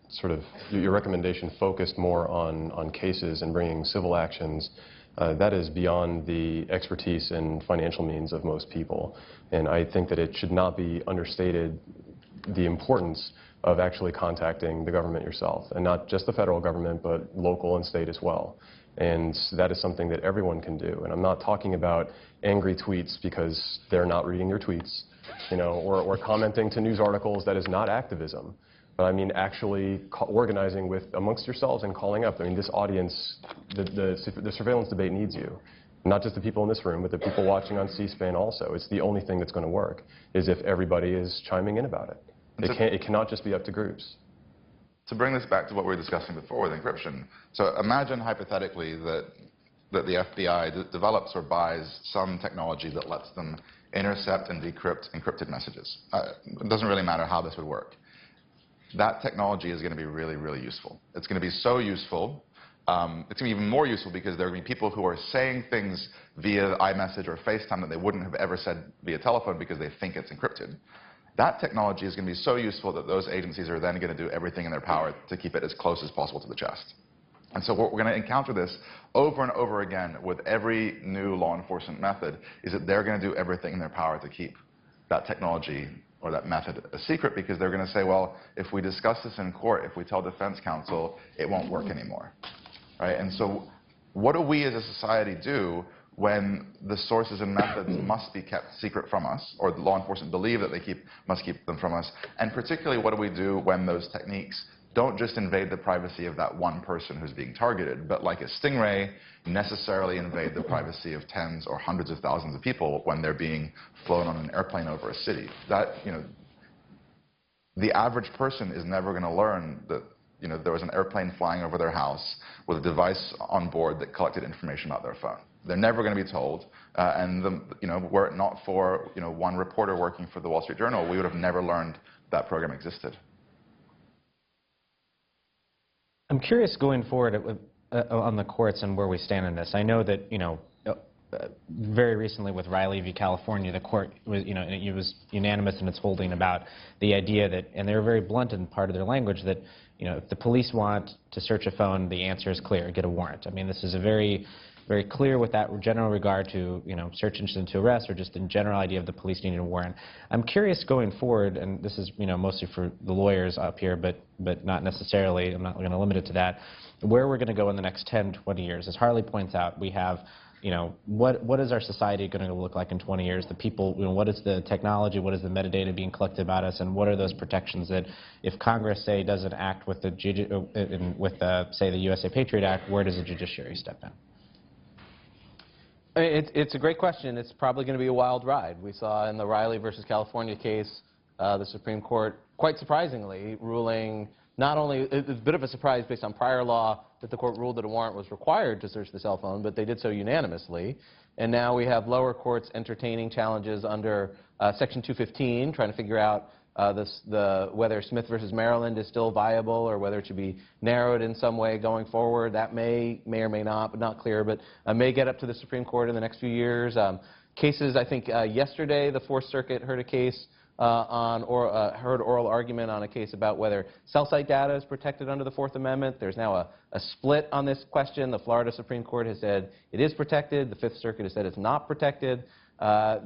recommendation focused more on cases and bringing civil actions. That is beyond the expertise and financial means of most people. And I think that it should not be understated the importance of actually contacting the government yourself, and not just the federal government, but local and state as well. And that is something that everyone can do. And I'm not talking about angry tweets because they're not reading your tweets, or commenting to news articles. That is not activism. But I mean actually organizing amongst yourselves and calling up. I mean, this audience, the surveillance debate needs you. Not just the people in this room, but the people watching on C-SPAN also. It's the only thing that's going to work, is if everybody is chiming in about it. It cannot just be up to groups. To bring this back to what we were discussing before with encryption, so imagine hypothetically that the FBI develops or buys some technology that lets them intercept and decrypt encrypted messages. It doesn't really matter how this would work. That technology is going to be really, really useful. It's going to be so useful. It's going to be even more useful because there are going to be people who are saying things via iMessage or FaceTime that they wouldn't have ever said via telephone because they think it's encrypted. That technology is going to be so useful that those agencies are then going to do everything in their power to keep it as close as possible to the chest. And so what we're going to encounter this over and over again with every new law enforcement method is that they're going to do everything in their power to keep that technology or that method a secret, because they're going to say, well, if we discuss this in court, if we tell defense counsel, it won't work anymore. Right? And so what do we as a society do when the sources and methods must be kept secret from us, or the law enforcement believe that they must keep them from us? And particularly, what do we do when those techniques don't just invade the privacy of that one person who's being targeted, but like a stingray, necessarily invade the privacy of tens or hundreds of thousands of people when they're being flown on an airplane over a city? That, the average person is never going to learn that there was an airplane flying over their house with a device on board that collected information about their phone. They're never going to be told, were it not for one reporter working for the Wall Street Journal, we would have never learned that program existed. I'm curious going forward on the courts and where we stand in this. I know that very recently with Riley v. California, the court was it was unanimous in its holding about the idea that, and they were very blunt in part of their language, that if the police want to search a phone, the answer is clear: get a warrant. I mean, this is a very clear with that general regard to, search incident to arrest, or just in general idea of the police needing a warrant. I'm curious going forward, and this is, mostly for the lawyers up here, but not necessarily, I'm not going to limit it to that, where we're going to go in the next 10, 20 years. As Harley points out, we have, what is our society going to look like in 20 years? The people, what is the technology, what is the metadata being collected about us, and what are those protections that if Congress, say, doesn't act with say, the USA Patriot Act, where does the judiciary step in? It's a great question. It's probably going to be a wild ride. We saw in the Riley versus California case, the Supreme Court, quite surprisingly, ruling not only, it's a bit of a surprise based on prior law that the court ruled that a warrant was required to search the cell phone, but they did so unanimously. And now we have lower courts entertaining challenges under Section 215, trying to figure out whether Smith versus Maryland is still viable, or whether it should be narrowed in some way going forward. That may or may not, but not clear, but may get up to the Supreme Court in the next few years. Cases, I think yesterday the Fourth Circuit heard a case heard oral argument on a case about whether cell site data is protected under the Fourth Amendment. There's now a split on this question. The Florida Supreme Court has said it is protected. The Fifth Circuit has said it's not protected.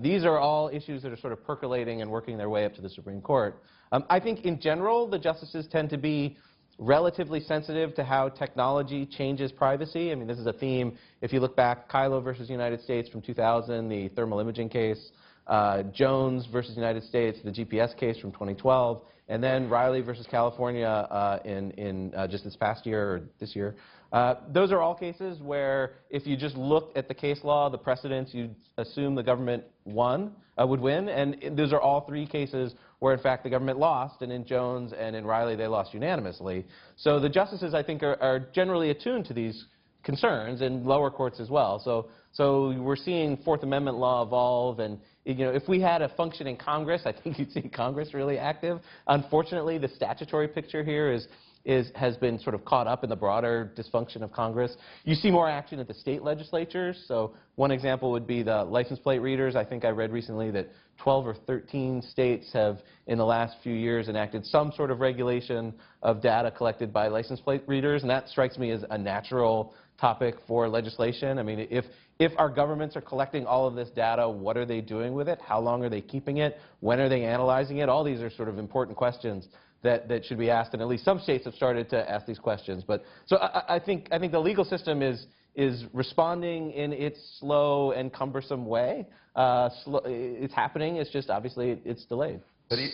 These are all issues that are sort of percolating and working their way up to the Supreme Court. I think in general, the justices tend to be relatively sensitive to how technology changes privacy. I mean, this is a theme. If you look back, Kylo versus United States from 2000, the thermal imaging case, Jones versus United States, the GPS case from 2012, and then Riley versus California in just this past year or this year. Those are all cases where if you just look at the case law, the precedents, you'd assume the government would win, and those are all three cases where, in fact, the government lost, and in Jones and in Riley, they lost unanimously. So the justices, I think, are generally attuned to these concerns, and lower courts as well. So we're seeing Fourth Amendment law evolve, and if we had a functioning Congress, I think you'd see Congress really active. Unfortunately, the statutory picture here has been sort of caught up in the broader dysfunction of Congress. You see more action at the state legislatures. So one example would be the license plate readers. I think I read recently that 12 or 13 states have, in the last few years, enacted some sort of regulation of data collected by license plate readers, and that strikes me as a natural topic for legislation. I mean, if our governments are collecting all of this data, what are they doing with it? How long are they keeping it? When are they analyzing it? All these are sort of important questions that should be asked, and at least some states have started to ask these questions. But so I think the legal system is responding in its slow and cumbersome way. It's happening. It's just obviously it's delayed.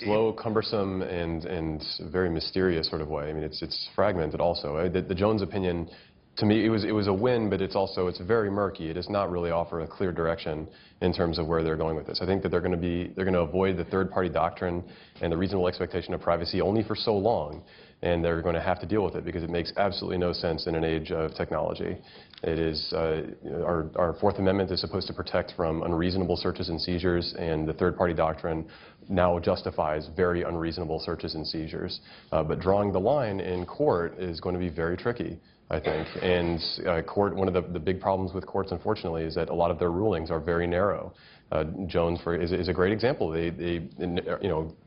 Slow, cumbersome, and very mysterious sort of way. I mean, it's fragmented also. The Jones opinion, to me, it was a win, but it's very murky. It does not really offer a clear direction in terms of where they're going with this. I think that they're going to avoid the third-party doctrine and the reasonable expectation of privacy only for so long, and they're going to have to deal with it because it makes absolutely no sense in an age of technology. It is our Fourth Amendment is supposed to protect from unreasonable searches and seizures, and the third-party doctrine now justifies very unreasonable searches and seizures. But drawing the line in court is going to be very tricky, I think. And one of the big problems with courts, unfortunately, is that a lot of their rulings are very narrow. Jones is a great example. They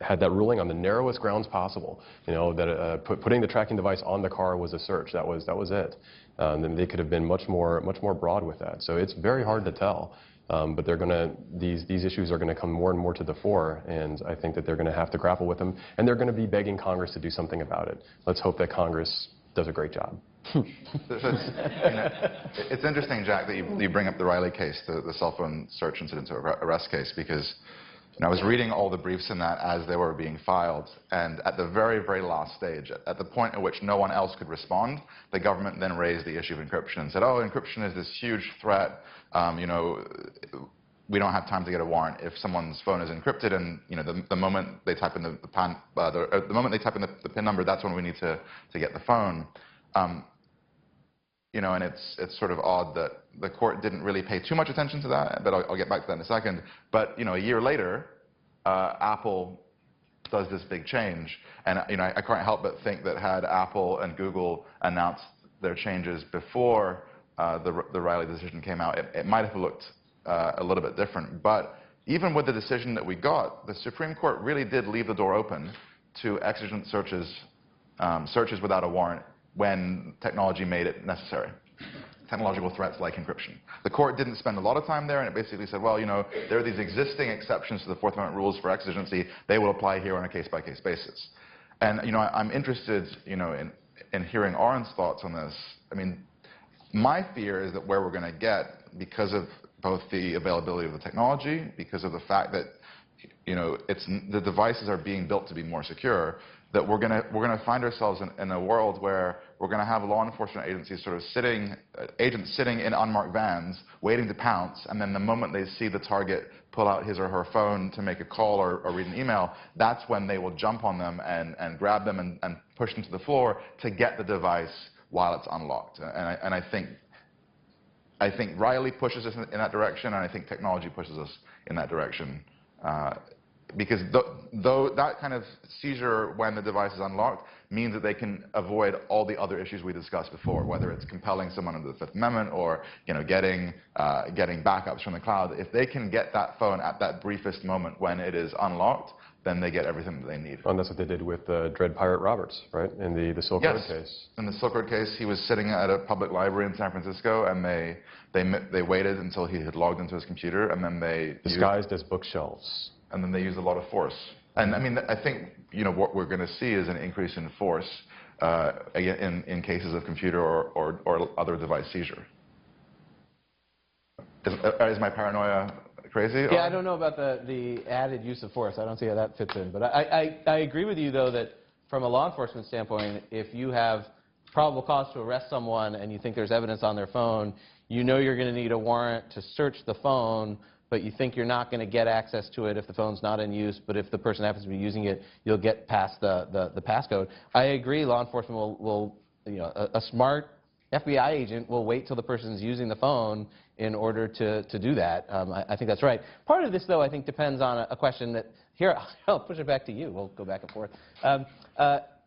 had that ruling on the narrowest grounds possible. That putting the tracking device on the car was a search. That was it. Then they could have been much more broad with that. So it's very hard to tell. But these issues are going to come more and more to the fore, and I think that they're going to have to grapple with them, and they're going to be begging Congress to do something about it. Let's hope that Congress does a great job. It's interesting, Jack, that you bring up the Riley case, the cell phone search incident or arrest case, because I was reading all the briefs in that as they were being filed, and at the very, very last stage, at the point at which no one else could respond, the government then raised the issue of encryption and said, oh, encryption is this huge threat. We don't have time to get a warrant if someone's phone is encrypted, and the moment they type in the PIN number, that's when we need to get the phone. And it's sort of odd that the court didn't really pay too much attention to that, but I'll get back to that in a second. But a year later, Apple does this big change, and I can't help but think that had Apple and Google announced their changes before the Riley decision came out, it might have looked a little bit different. But even with the decision that we got, the Supreme Court really did leave the door open to exigent searches without a warrant when technology made it necessary. Technological threats like encryption. The court didn't spend a lot of time there, and it basically said, well, there are these existing exceptions to the Fourth Amendment rules for exigency. They will apply here on a case-by-case basis. And I'm interested, in hearing Oren's thoughts on this. I mean, my fear is that where we're going to get, because of both the availability of the technology, because of the fact that the devices are being built to be more secure, that we're going to find ourselves in a world where we're going to have law enforcement agencies sort of agents sitting in unmarked vans, waiting to pounce, and then the moment they see the target pull out his or her phone to make a call or read an email, that's when they will jump on them and grab them and push them to the floor to get the device while it's unlocked. And I think Riley pushes us in that direction, and I think technology pushes us in that direction. Because though that kind of seizure when the device is unlocked means that they can avoid all the other issues we discussed before, whether it's compelling someone under the Fifth Amendment or getting backups from the cloud. If they can get that phone at that briefest moment when it is unlocked, then they get everything that they need. And that's what they did with Dread Pirate Roberts, right, in the Silk Road case. In the Silk Road case, he was sitting at a public library in San Francisco, and they waited until he had logged into his computer, and then they Disguised as bookshelves. And then they used a lot of force. And I mean, I think what we're going to see is an increase in force in cases of computer or other device seizure. Is my paranoia crazy? Yeah, I don't know about the added use of force. I don't see how that fits in. But I agree with you, though, that from a law enforcement standpoint, if you have probable cause to arrest someone and you think there's evidence on their phone, you know you're going to need a warrant to search the phone, but you think you're not going to get access to it if the phone's not in use, but if the person happens to be using it, you'll get past the passcode. I agree law enforcement will a smart FBI agent will wait till the person's using the phone in order to do that. I think that's right. Part of this, though, I think depends on a question that, here, I'll push it back to you. We'll go back and forth.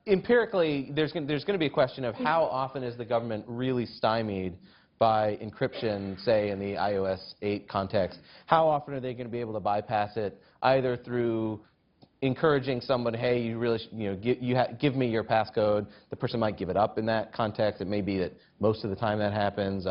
Empirically, there's going to be a question of how often is the government really stymied by encryption, say, in the iOS 8 context. How often are they going to be able to bypass it, either through encouraging someone, hey, you really, give me your passcode. The person might give it up in that context. It may be that most of the time that happens.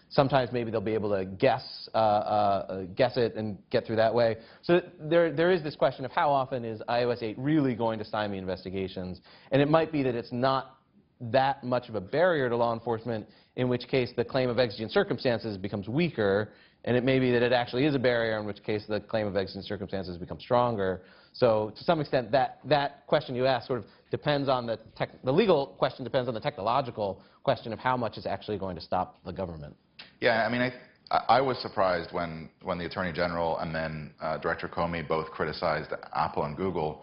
Sometimes maybe they'll be able to guess it and get through that way. So there is this question of how often is iOS 8 really going to stymie investigations, and it might be that it's not that much of a barrier to law enforcement, in which case the claim of exigent circumstances becomes weaker, and it may be that it actually is a barrier, in which case the claim of exigent circumstances becomes stronger. So to some extent, that question you asked sort of depends on the legal question depends on the technological question of how much is actually going to stop the government. Yeah, I mean, I was surprised when the Attorney General and then Director Comey both criticized Apple and Google.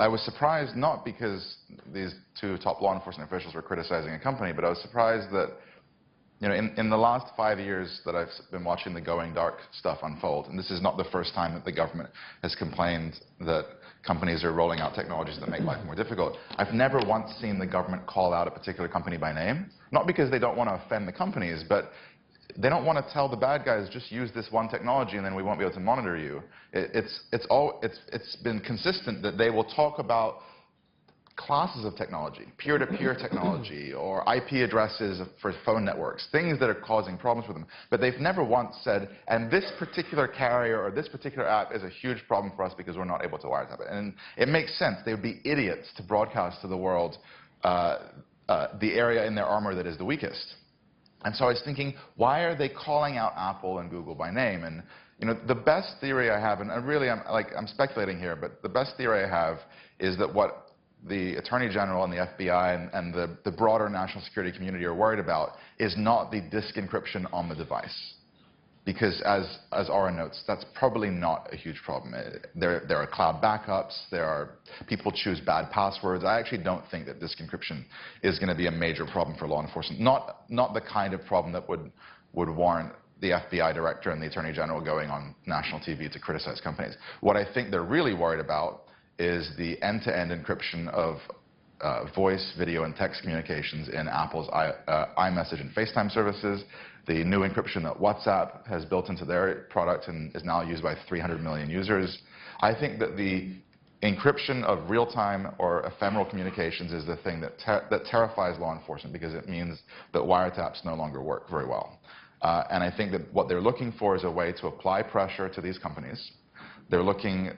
I was surprised not because these two top law enforcement officials were criticizing a company, but I was surprised that, in the last 5 years that I've been watching the going dark stuff unfold, and this is not the first time that the government has complained that companies are rolling out technologies that make life more difficult, I've never once seen the government call out a particular company by name, not because they don't want to offend the companies, but they don't want to tell the bad guys, just use this one technology and then we won't be able to monitor you. It's been consistent that they will talk about classes of technology, peer-to-peer technology, or IP addresses for phone networks, things that are causing problems for them. But they've never once said, and this particular carrier or this particular app is a huge problem for us because we're not able to wiretap it. And it makes sense. They would be idiots to broadcast to the world the area in their armor that is the weakest. And so I was thinking, why are they calling out Apple and Google by name? And the best theory I have, and really I'm speculating here, but the best theory I have is that what the Attorney General and the FBI and the broader national security community are worried about is not the disk encryption on the device. Because as Aura notes, that's probably not a huge problem. There are cloud backups. People choose bad passwords. I actually don't think that disk encryption is going to be a major problem for law enforcement. Not the kind of problem that would warrant the FBI director and the Attorney General going on national TV to criticize companies. What I think they're really worried about is the end-to-end encryption of voice, video, and text communications in Apple's iMessage and FaceTime services, the new encryption that WhatsApp has built into their product and is now used by 300 million users. I think that the encryption of real-time or ephemeral communications is the thing that terrifies law enforcement, because it means that wiretaps no longer work very well. And I think that what they're looking for is a way to apply pressure to these companies. They're looking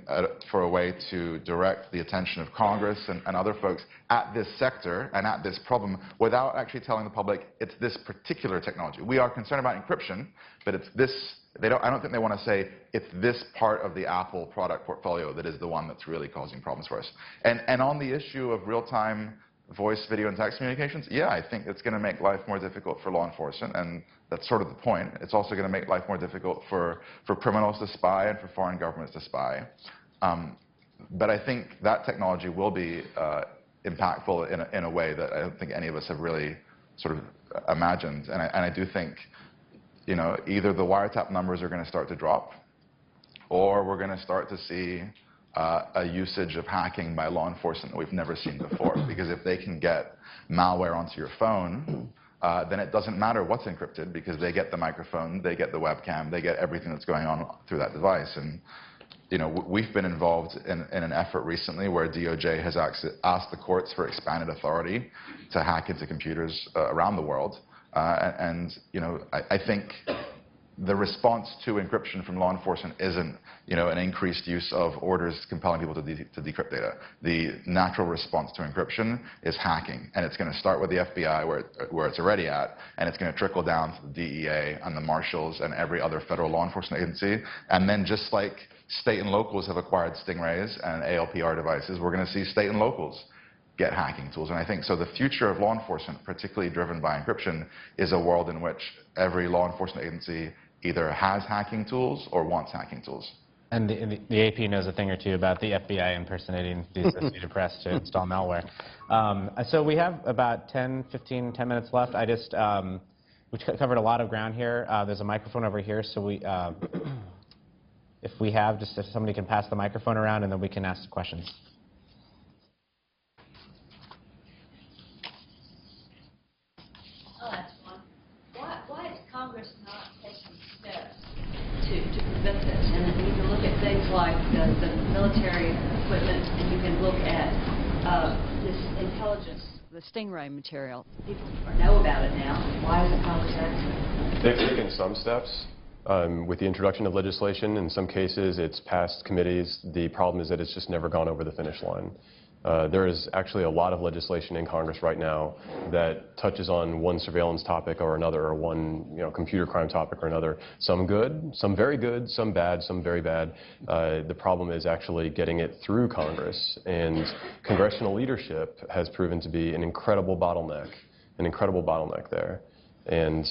for a way to direct the attention of Congress and other folks at this sector and at this problem without actually telling the public it's this particular technology. We are concerned about encryption, but it's this. I don't think they want to say it's this part of the Apple product portfolio that is the one that's really causing problems for us. And on the issue of real-time voice, video, and text communications, yeah, I think it's going to make life more difficult for law enforcement, and that's sort of the point. It's also going to make life more difficult for criminals to spy and for foreign governments to spy. But I think that technology will be impactful in a way that I don't think any of us have really sort of imagined. And I do think, either the wiretap numbers are going to start to drop, or we're going to start to see a usage of hacking by law enforcement that we've never seen before. Because if they can get malware onto your phone, then it doesn't matter what's encrypted, because they get the microphone, they get the webcam, they get everything that's going on through that device. And we've been involved in an effort recently where DOJ has asked the courts for expanded authority to hack into computers around the world. I think the response to encryption from law enforcement isn't, an increased use of orders compelling people to decrypt data. The natural response to encryption is hacking, and it's going to start with the FBI, where it's already at, and it's going to trickle down to the DEA and the marshals and every other federal law enforcement agency. And then just like state and locals have acquired stingrays and ALPR devices, we're going to see state and locals get hacking tools. And I think so the future of law enforcement, particularly driven by encryption, is a world in which every law enforcement agency either has hacking tools or wants hacking tools. And the AP knows a thing or two about the FBI impersonating the Associated Press to install malware. So we have about 10 minutes left. We covered a lot of ground here. There's a microphone over here, so if we have, just if somebody can pass the microphone around, and then we can ask questions. I'll ask one. Why is Congress not taking steps to prevent this? And you can look at things like the military equipment, and you can look at this intelligence, the Stingray material. People know about it now. Why isn't Congress acting? They've taken some steps. With the introduction of legislation, in some cases it's passed committees. The problem is that it's just never gone over the finish line. There is actually a lot of legislation in Congress right now that touches on one surveillance topic or another, or one computer crime topic or another. Some good, some very good, some bad, some very bad. The problem is actually getting it through Congress, and congressional leadership has proven to be an incredible bottleneck there. And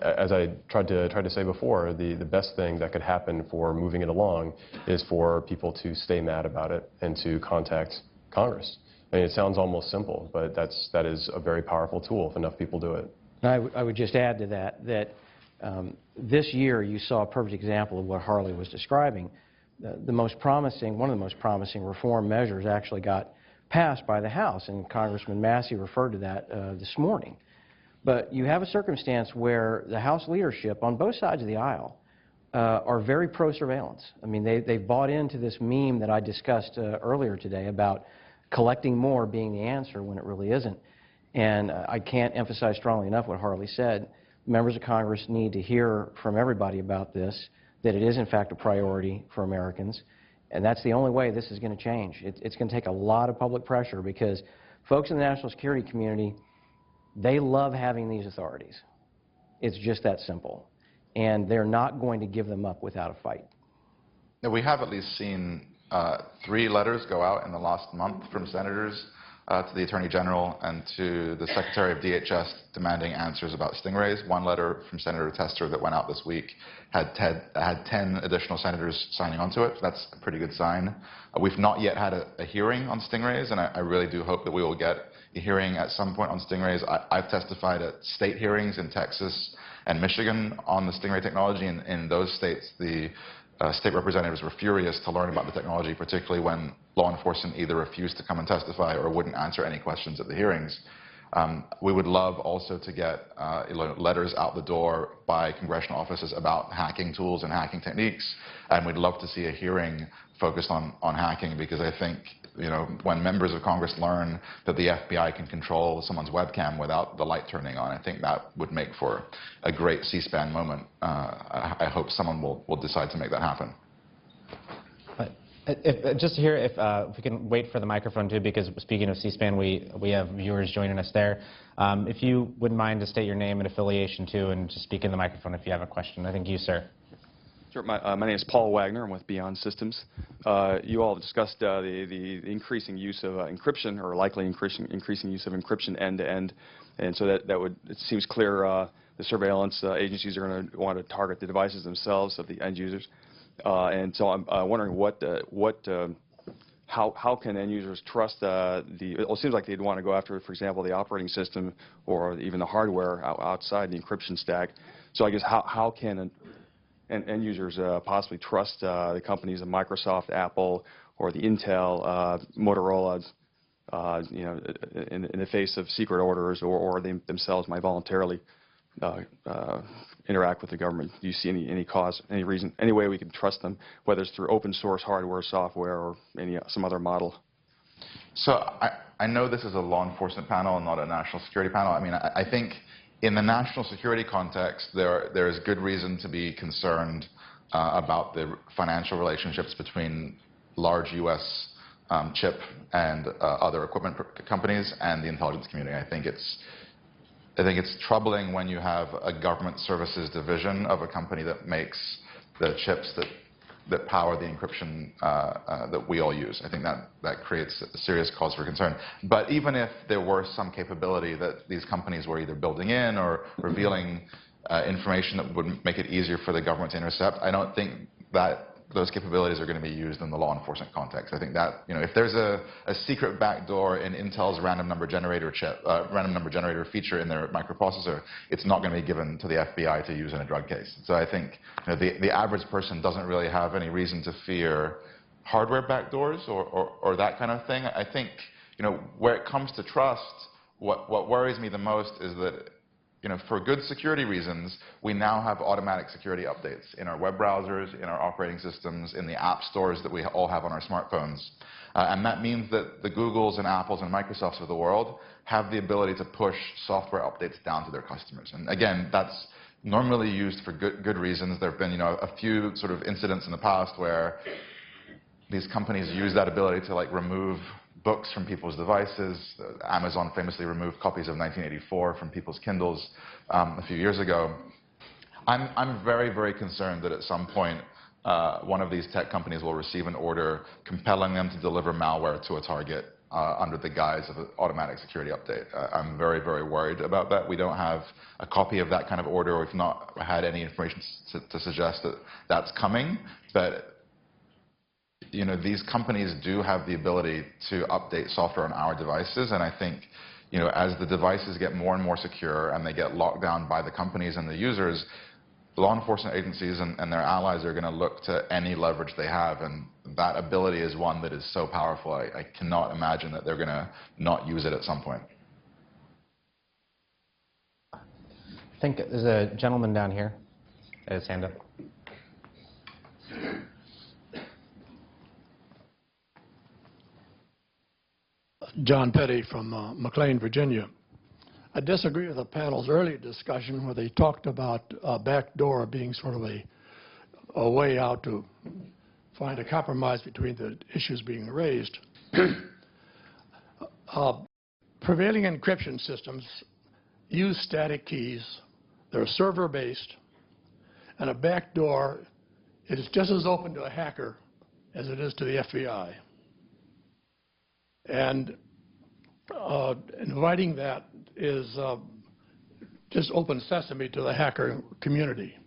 as I tried to say before, the best thing that could happen for moving it along is for people to stay mad about it and to contact Congress. I mean, it sounds almost simple, but that is a very powerful tool if enough people do it. I would just add to that this year you saw a perfect example of what Harley was describing. One of the most promising reform measures actually got passed by the House, and Congressman Massey referred to that this morning. But you have a circumstance where the House leadership on both sides of the aisle are very pro-surveillance. I mean, they've bought into this meme that I discussed earlier today about collecting more being the answer when it really isn't. And I can't emphasize strongly enough what Harley said. Members of Congress need to hear from everybody about this, that it is in fact a priority for Americans. And that's the only way this is going to change. It's going to take a lot of public pressure, because folks in the national security community, they love having these authorities. It's just that simple. And they're not going to give them up without a fight. Now, we have at least seen 3 letters go out in the last month from senators to the Attorney General and to the Secretary of DHS demanding answers about stingrays. One letter from Senator Tester that went out this week had 10 additional senators signing onto it. That's a pretty good sign. We've not yet had a hearing on stingrays, and I really do hope that we will get a hearing at some point on stingrays. I've testified at state hearings in Texas and Michigan on the stingray technology. In those states, the state representatives were furious to learn about the technology, particularly when law enforcement either refused to come and testify or wouldn't answer any questions at the hearings. We would love also to get letters out the door by congressional offices about hacking tools and hacking techniques, and we'd love to see a hearing focused on hacking, because I think when members of Congress learn that the FBI can control someone's webcam without the light turning on, I think that would make for a great C-SPAN moment. I hope someone will decide to make that happen. Just to hear if we can wait for the microphone too, because speaking of C-SPAN, we have viewers joining us there. If you wouldn't mind to state your name and affiliation too, and just speak in the microphone if you have a question. I think you, sir. Sure. My name is Paul Wagner. I'm with Beyond Systems. You all discussed the increasing use of encryption, or likely increasing use of encryption end-to-end, and so it seems clear the surveillance agencies are going to want to target the devices themselves of the end users. And so I'm wondering how can end users trust it seems like they'd want to go after, for example, the operating system or even the hardware outside the encryption stack. So I guess how can end users possibly trust the companies of Microsoft, Apple, or the Intel, Motorola, in the face of secret orders, or they themselves might voluntarily interact with the government? Do you see any cause, any reason, any way we can trust them, whether it's through open source hardware, software, or some other model? So I know this is a law enforcement panel and not a national security panel. I mean, I think in the national security context, there is good reason to be concerned about the financial relationships between large U.S. Chip and other equipment companies and the intelligence community. I think it's troubling when you have a government services division of a company that makes the chips that power the encryption that we all use. I think that creates a serious cause for concern. But even if there were some capability that these companies were either building in or revealing information that would make it easier for the government to intercept, I don't think that those capabilities are going to be used in the law enforcement context. I think that, if there's a secret backdoor in Intel's random number generator feature in their microprocessor, it's not going to be given to the FBI to use in a drug case. So I think the average person doesn't really have any reason to fear hardware backdoors or that kind of thing. I think where it comes to trust, what worries me the most is that for good security reasons, we now have automatic security updates in our web browsers, in our operating systems, in the app stores that we all have on our smartphones. And that means that the Googles and Apples and Microsofts of the world have the ability to push software updates down to their customers. And again, that's normally used for good reasons. There have been a few sort of incidents in the past where these companies use that ability to remove books from people's devices. Amazon famously removed copies of 1984 from people's Kindles a few years ago. I'm very, very concerned that at some point one of these tech companies will receive an order compelling them to deliver malware to a target under the guise of an automatic security update. I'm very, very worried about that. We don't have a copy of that kind of order, or we've not had any information to suggest that that's coming. But these companies do have the ability to update software on our devices, and I think, as the devices get more and more secure and they get locked down by the companies and the users, law enforcement agencies and their allies are going to look to any leverage they have, and that ability is one that is so powerful. I cannot imagine that they're going to not use it at some point. I think there's a gentleman down here. His hand up. John Petty from McLean, Virginia. I disagree with the panel's earlier discussion where they talked about a backdoor being sort of a way out to find a compromise between the issues being raised. Prevailing encryption systems use static keys. They're server-based, and a backdoor is just as open to a hacker as it is to the FBI. And inviting that is just open sesame to the hacker community.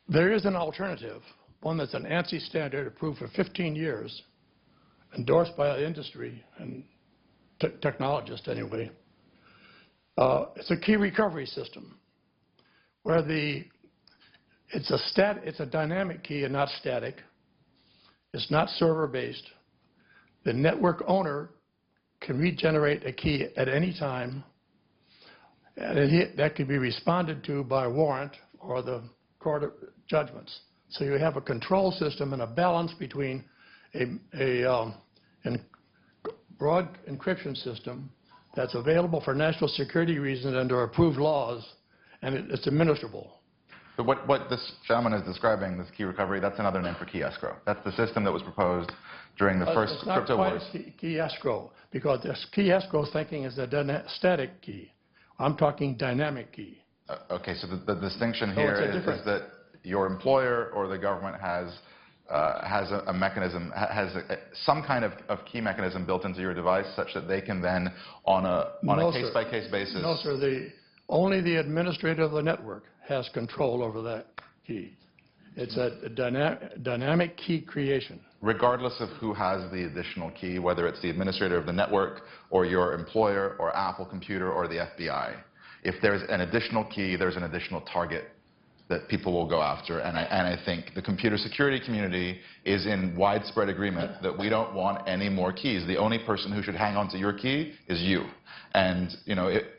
There is an alternative, one that's an ANSI standard approved for 15 years, endorsed by the industry and technologists anyway. It's a key recovery system where it's a dynamic key and not static. It's not server-based. The network owner can regenerate a key at any time, and that can be responded to by warrant or the court of judgments. So you have a control system and a balance between a broad encryption system that's available for national security reasons under approved laws, and it's administrable. So what this gentleman is describing, this key recovery, that's another name for key escrow. That's the system that was proposed during the first crypto wars. It's not quite key escrow, because this key escrow thinking is a static key. I'm talking dynamic key. Okay, so the distinction here is that your employer or the government has a mechanism, has some kind of key mechanism built into your device such that they can then, on a case-by-case basis... No, sir. Only the administrator of the network has control over that key. It's a dynamic key creation. Regardless of who has the additional key, whether it's the administrator of the network or your employer or Apple Computer or the FBI. If there's an additional key, there's an additional target that people will go after. And I think the computer security community is in widespread agreement that we don't want any more keys. The only person who should hang on to your key is you. And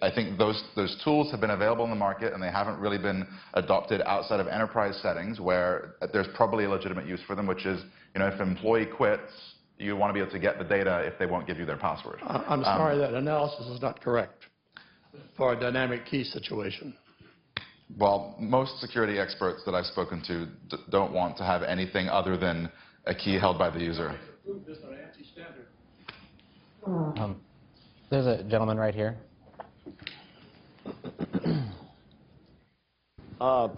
I think those tools have been available in the market, and they haven't really been adopted outside of enterprise settings where there's probably a legitimate use for them, which is, if an employee quits, you want to be able to get the data if they won't give you their password. I'm sorry, that analysis is not correct for a dynamic key situation. Well, most security experts that I've spoken to don't want to have anything other than a key held by the user. There's a gentleman right here. Will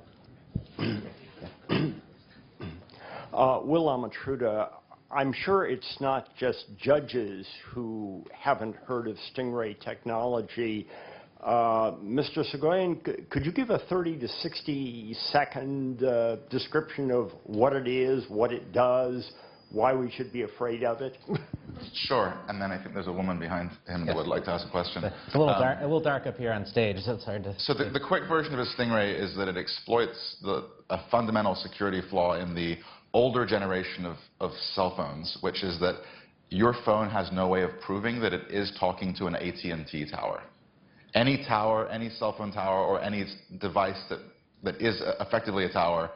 Amatruda, I'm sure it's not just judges who haven't heard of Stingray technology. Mr. Soghoian, could you give a 30 to 60 second description of what it is, what it does, why we should be afraid of it? Sure, and then I think there's a woman behind him that would like to ask a question. It's a little dark up here on stage, so it's hard to... So the quick version of a Stingray is that it exploits a fundamental security flaw in the older generation of cell phones, which is that your phone has no way of proving that it is talking to an AT&T tower. Any tower, any cell phone tower, or any device that is effectively a tower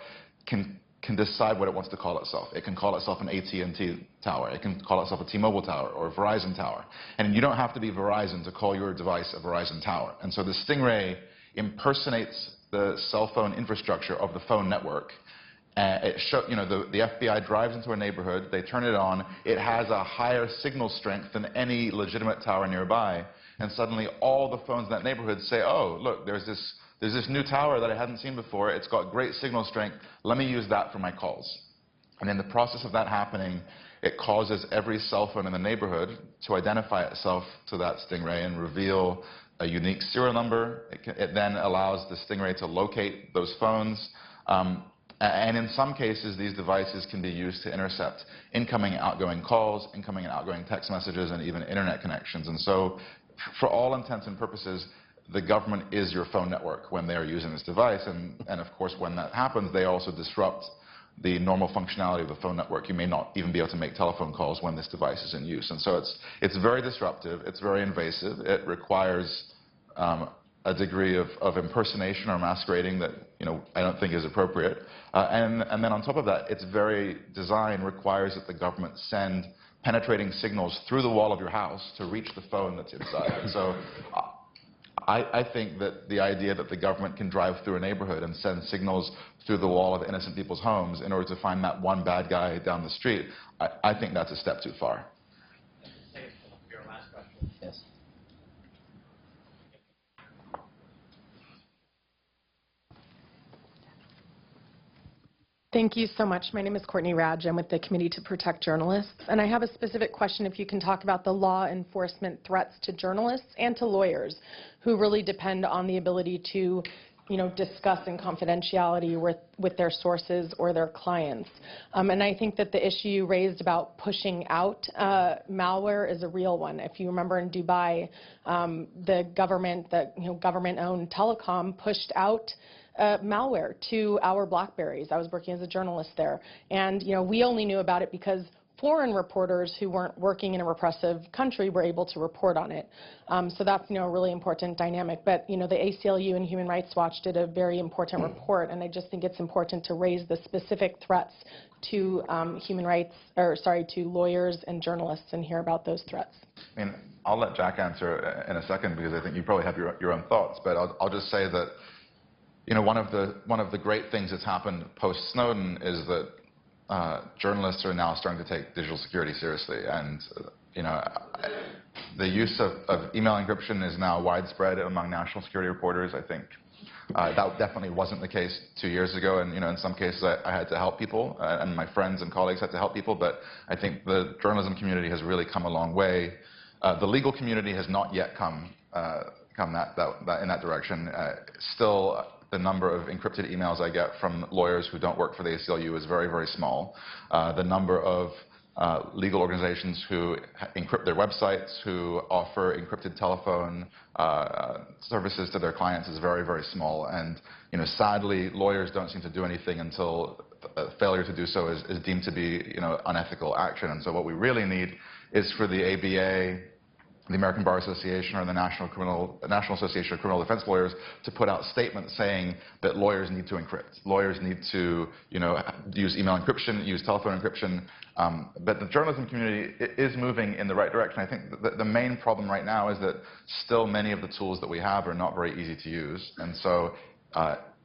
can decide what it wants to call itself. It can call itself an AT&T tower. It can call itself a T-Mobile tower or a Verizon tower. And you don't have to be Verizon to call your device a Verizon tower. And so the Stingray impersonates the cell phone infrastructure of the phone network. The FBI drives into a neighborhood, they turn it on, it has a higher signal strength than any legitimate tower nearby, and suddenly all the phones in that neighborhood say, oh, look, there's this new tower that I hadn't seen before, it's got great signal strength, let me use that for my calls. And in the process of that happening, it causes every cell phone in the neighborhood to identify itself to that Stingray and reveal a unique serial number. It then allows the Stingray to locate those phones. And in some cases, these devices can be used to intercept incoming and outgoing calls, incoming and outgoing text messages, and even internet connections. And so, for all intents and purposes, the government is your phone network when they are using this device. And of course, when that happens, they also disrupt the normal functionality of the phone network. You may not even be able to make telephone calls when this device is in use. And so it's very disruptive. It's very invasive. It requires a degree of impersonation or masquerading that I don't think is appropriate. And then on top of that, its very design requires that the government send penetrating signals through the wall of your house to reach the phone that's inside. And so I think that the idea that the government can drive through a neighborhood and send signals through the wall of innocent people's homes in order to find that one bad guy down the street, I think that's a step too far. Your last question. Yes. Thank you so much. My name is Courtney Radge. I'm with the Committee to Protect Journalists. And I have a specific question if you can talk about the law enforcement threats to journalists and to lawyers who really depend on the ability to discuss in confidentiality with their sources or their clients. And I think that the issue you raised about pushing out malware is a real one. If you remember in Dubai, the government-owned telecom pushed out malware to our BlackBerries. I was working as a journalist there. And we only knew about it because foreign reporters who weren't working in a repressive country were able to report on it. So that's a really important dynamic. But the ACLU and Human Rights Watch did a very important report, and I just think it's important to raise the specific threats to to lawyers and journalists and hear about those threats. I mean, I'll let Jack answer in a second because I think you probably have your own thoughts. But I'll just say that one of the great things that's happened post-Snowden is that journalists are now starting to take digital security seriously, and the use of email encryption is now widespread among national security reporters. I think that definitely wasn't the case 2 years ago, and in some cases I had to help people, and my friends and colleagues had to help people. But I think the journalism community has really come a long way. The legal community has not yet come in that direction. Still, the number of encrypted emails I get from lawyers who don't work for the ACLU is very, very small. The number of legal organizations who encrypt their websites, who offer encrypted telephone services to their clients is very, very small. And sadly, lawyers don't seem to do anything until failure to do so is deemed to be unethical action. And so what we really need is for the ABA the American Bar Association or the National Association of Criminal Defense Lawyers to put out statements saying that lawyers need to encrypt. Lawyers need to, use email encryption, use telephone encryption. But the journalism community is moving in the right direction. I think that the main problem right now is that still many of the tools that we have are not very easy to use. And so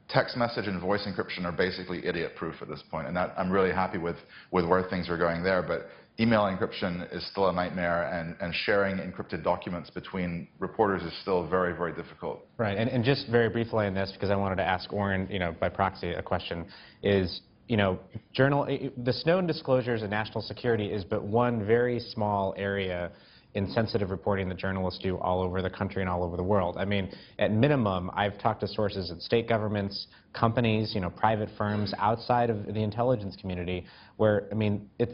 text message and voice encryption are basically idiot-proof at this point. And I'm really happy with where things are going there. But email encryption is still a nightmare, and sharing encrypted documents between reporters is still very, very difficult. Right, and just very briefly on this, because I wanted to ask Oren, by proxy, a question, is, the Snowden disclosures and national security is but one very small area in sensitive reporting that journalists do all over the country and all over the world. I mean, at minimum, I've talked to sources at state governments, companies, private firms outside of the intelligence community where,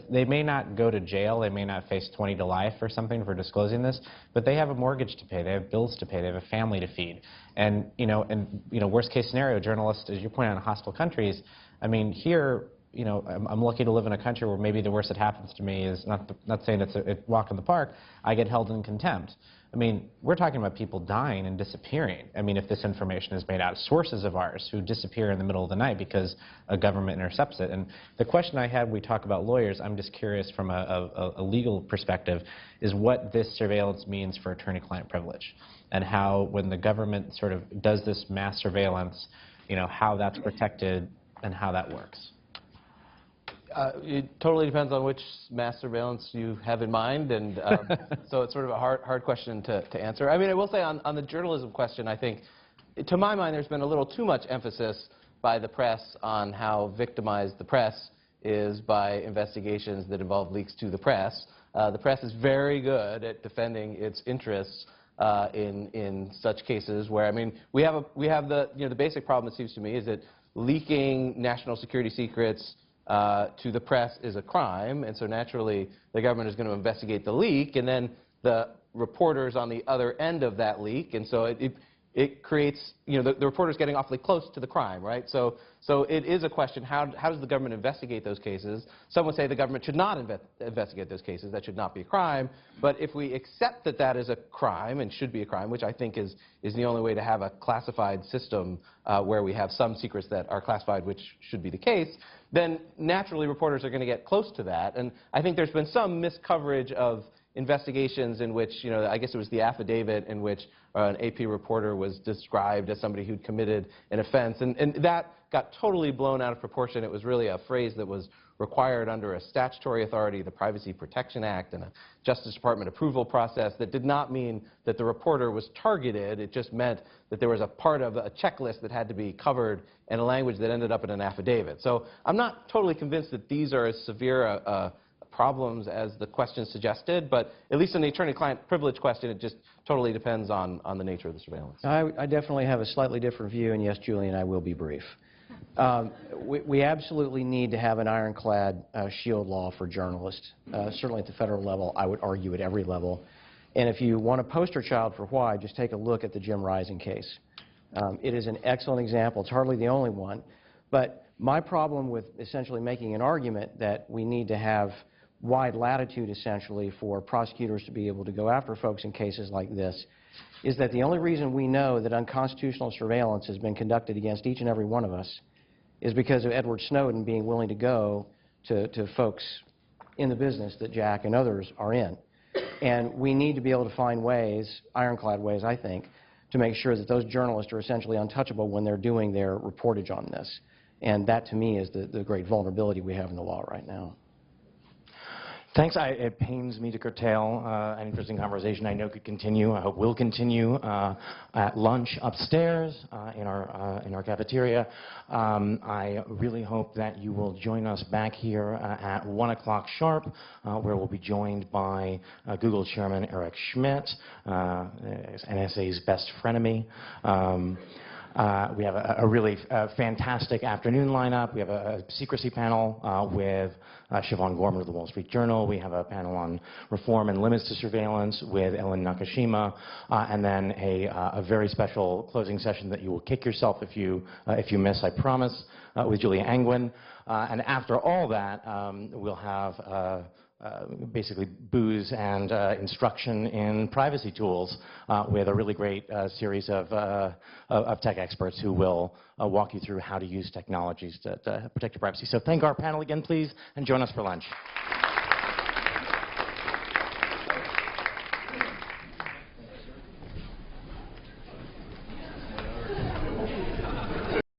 they may not go to jail, they may not face 20 to life or something for disclosing this, but they have a mortgage to pay, they have bills to pay, they have a family to feed. And, worst case scenario, journalists, as you point out, in hostile countries, here, I'm lucky to live in a country where maybe the worst that happens to me is, not saying it's a walk in the park, I get held in contempt. We're talking about people dying and disappearing. If this information is made out, sources of ours who disappear in the middle of the night because a government intercepts it. And the question I had when we talk about lawyers, I'm just curious from a legal perspective, is what this surveillance means for attorney-client privilege, and how, when the government sort of does this mass surveillance, how that's protected and how that works. It totally depends on which mass surveillance you have in mind, and so it's sort of a hard question to answer. I will say on the journalism question, I think, to my mind, there's been a little too much emphasis by the press on how victimized the press is by investigations that involve leaks to the press. The press is very good at defending its interests in such cases where, we have the basic problem, it seems to me, is that leaking national security secrets to the press is a crime, and so naturally the government is going to investigate the leak, and then the reporters on the other end of that leak, and so it creates, the reporters getting awfully close to the crime, right? So it is a question, how does the government investigate those cases? Some would say the government should not investigate those cases, that should not be a crime, but if we accept that that is a crime and should be a crime, which I think is the only way to have a classified system where we have some secrets that are classified, which should be the case, then naturally reporters are going to get close to that. And I think there's been some miscoverage of investigations in which, I guess it was the affidavit in which an AP reporter was described as somebody who'd committed an offense, and that got totally blown out of proportion. It was really a phrase that was required under a statutory authority, the Privacy Protection Act, and a Justice Department approval process that did not mean that the reporter was targeted. It just meant that there was a part of a checklist that had to be covered and a language that ended up in an affidavit. So I'm not totally convinced that these are as severe problems as the question suggested, but at least in the attorney-client privilege question, it just totally depends on the nature of the surveillance. I definitely have a slightly different view, and yes, Julian, I will be brief. We absolutely need to have an ironclad shield law for journalists, certainly at the federal level, I would argue at every level. And if you want a poster child for why, just take a look at the Jim Rising case. It is an excellent example. It's hardly the only one. But my problem with essentially making an argument that we need to have wide latitude, essentially, for prosecutors to be able to go after folks in cases like this is that the only reason we know that unconstitutional surveillance has been conducted against each and every one of us is because of Edward Snowden being willing to go to folks in the business that Jack and others are in. And we need to be able to find ways, ironclad ways, I think, to make sure that those journalists are essentially untouchable when they're doing their reportage on this. And that, to me, is the great vulnerability we have in the law right now. Thanks. It pains me to curtail an interesting conversation I know could continue. I hope will continue at lunch upstairs in our cafeteria. I really hope that you will join us back here at 1 o'clock sharp, where we'll be joined by Google Chairman Eric Schmidt, NSA's best frenemy. We have a really fantastic afternoon lineup. We have a secrecy panel with Siobhan Gorman of the Wall Street Journal. We have a panel on reform and limits to surveillance with Ellen Nakashima, and then a very special closing session that you will kick yourself if you miss, I promise, with Julia Angwin. And after all that, we'll have basically booze and instruction in privacy tools with a really great series of tech experts who will walk you through how to use technologies to protect your privacy. So thank our panel again, please, and join us for lunch.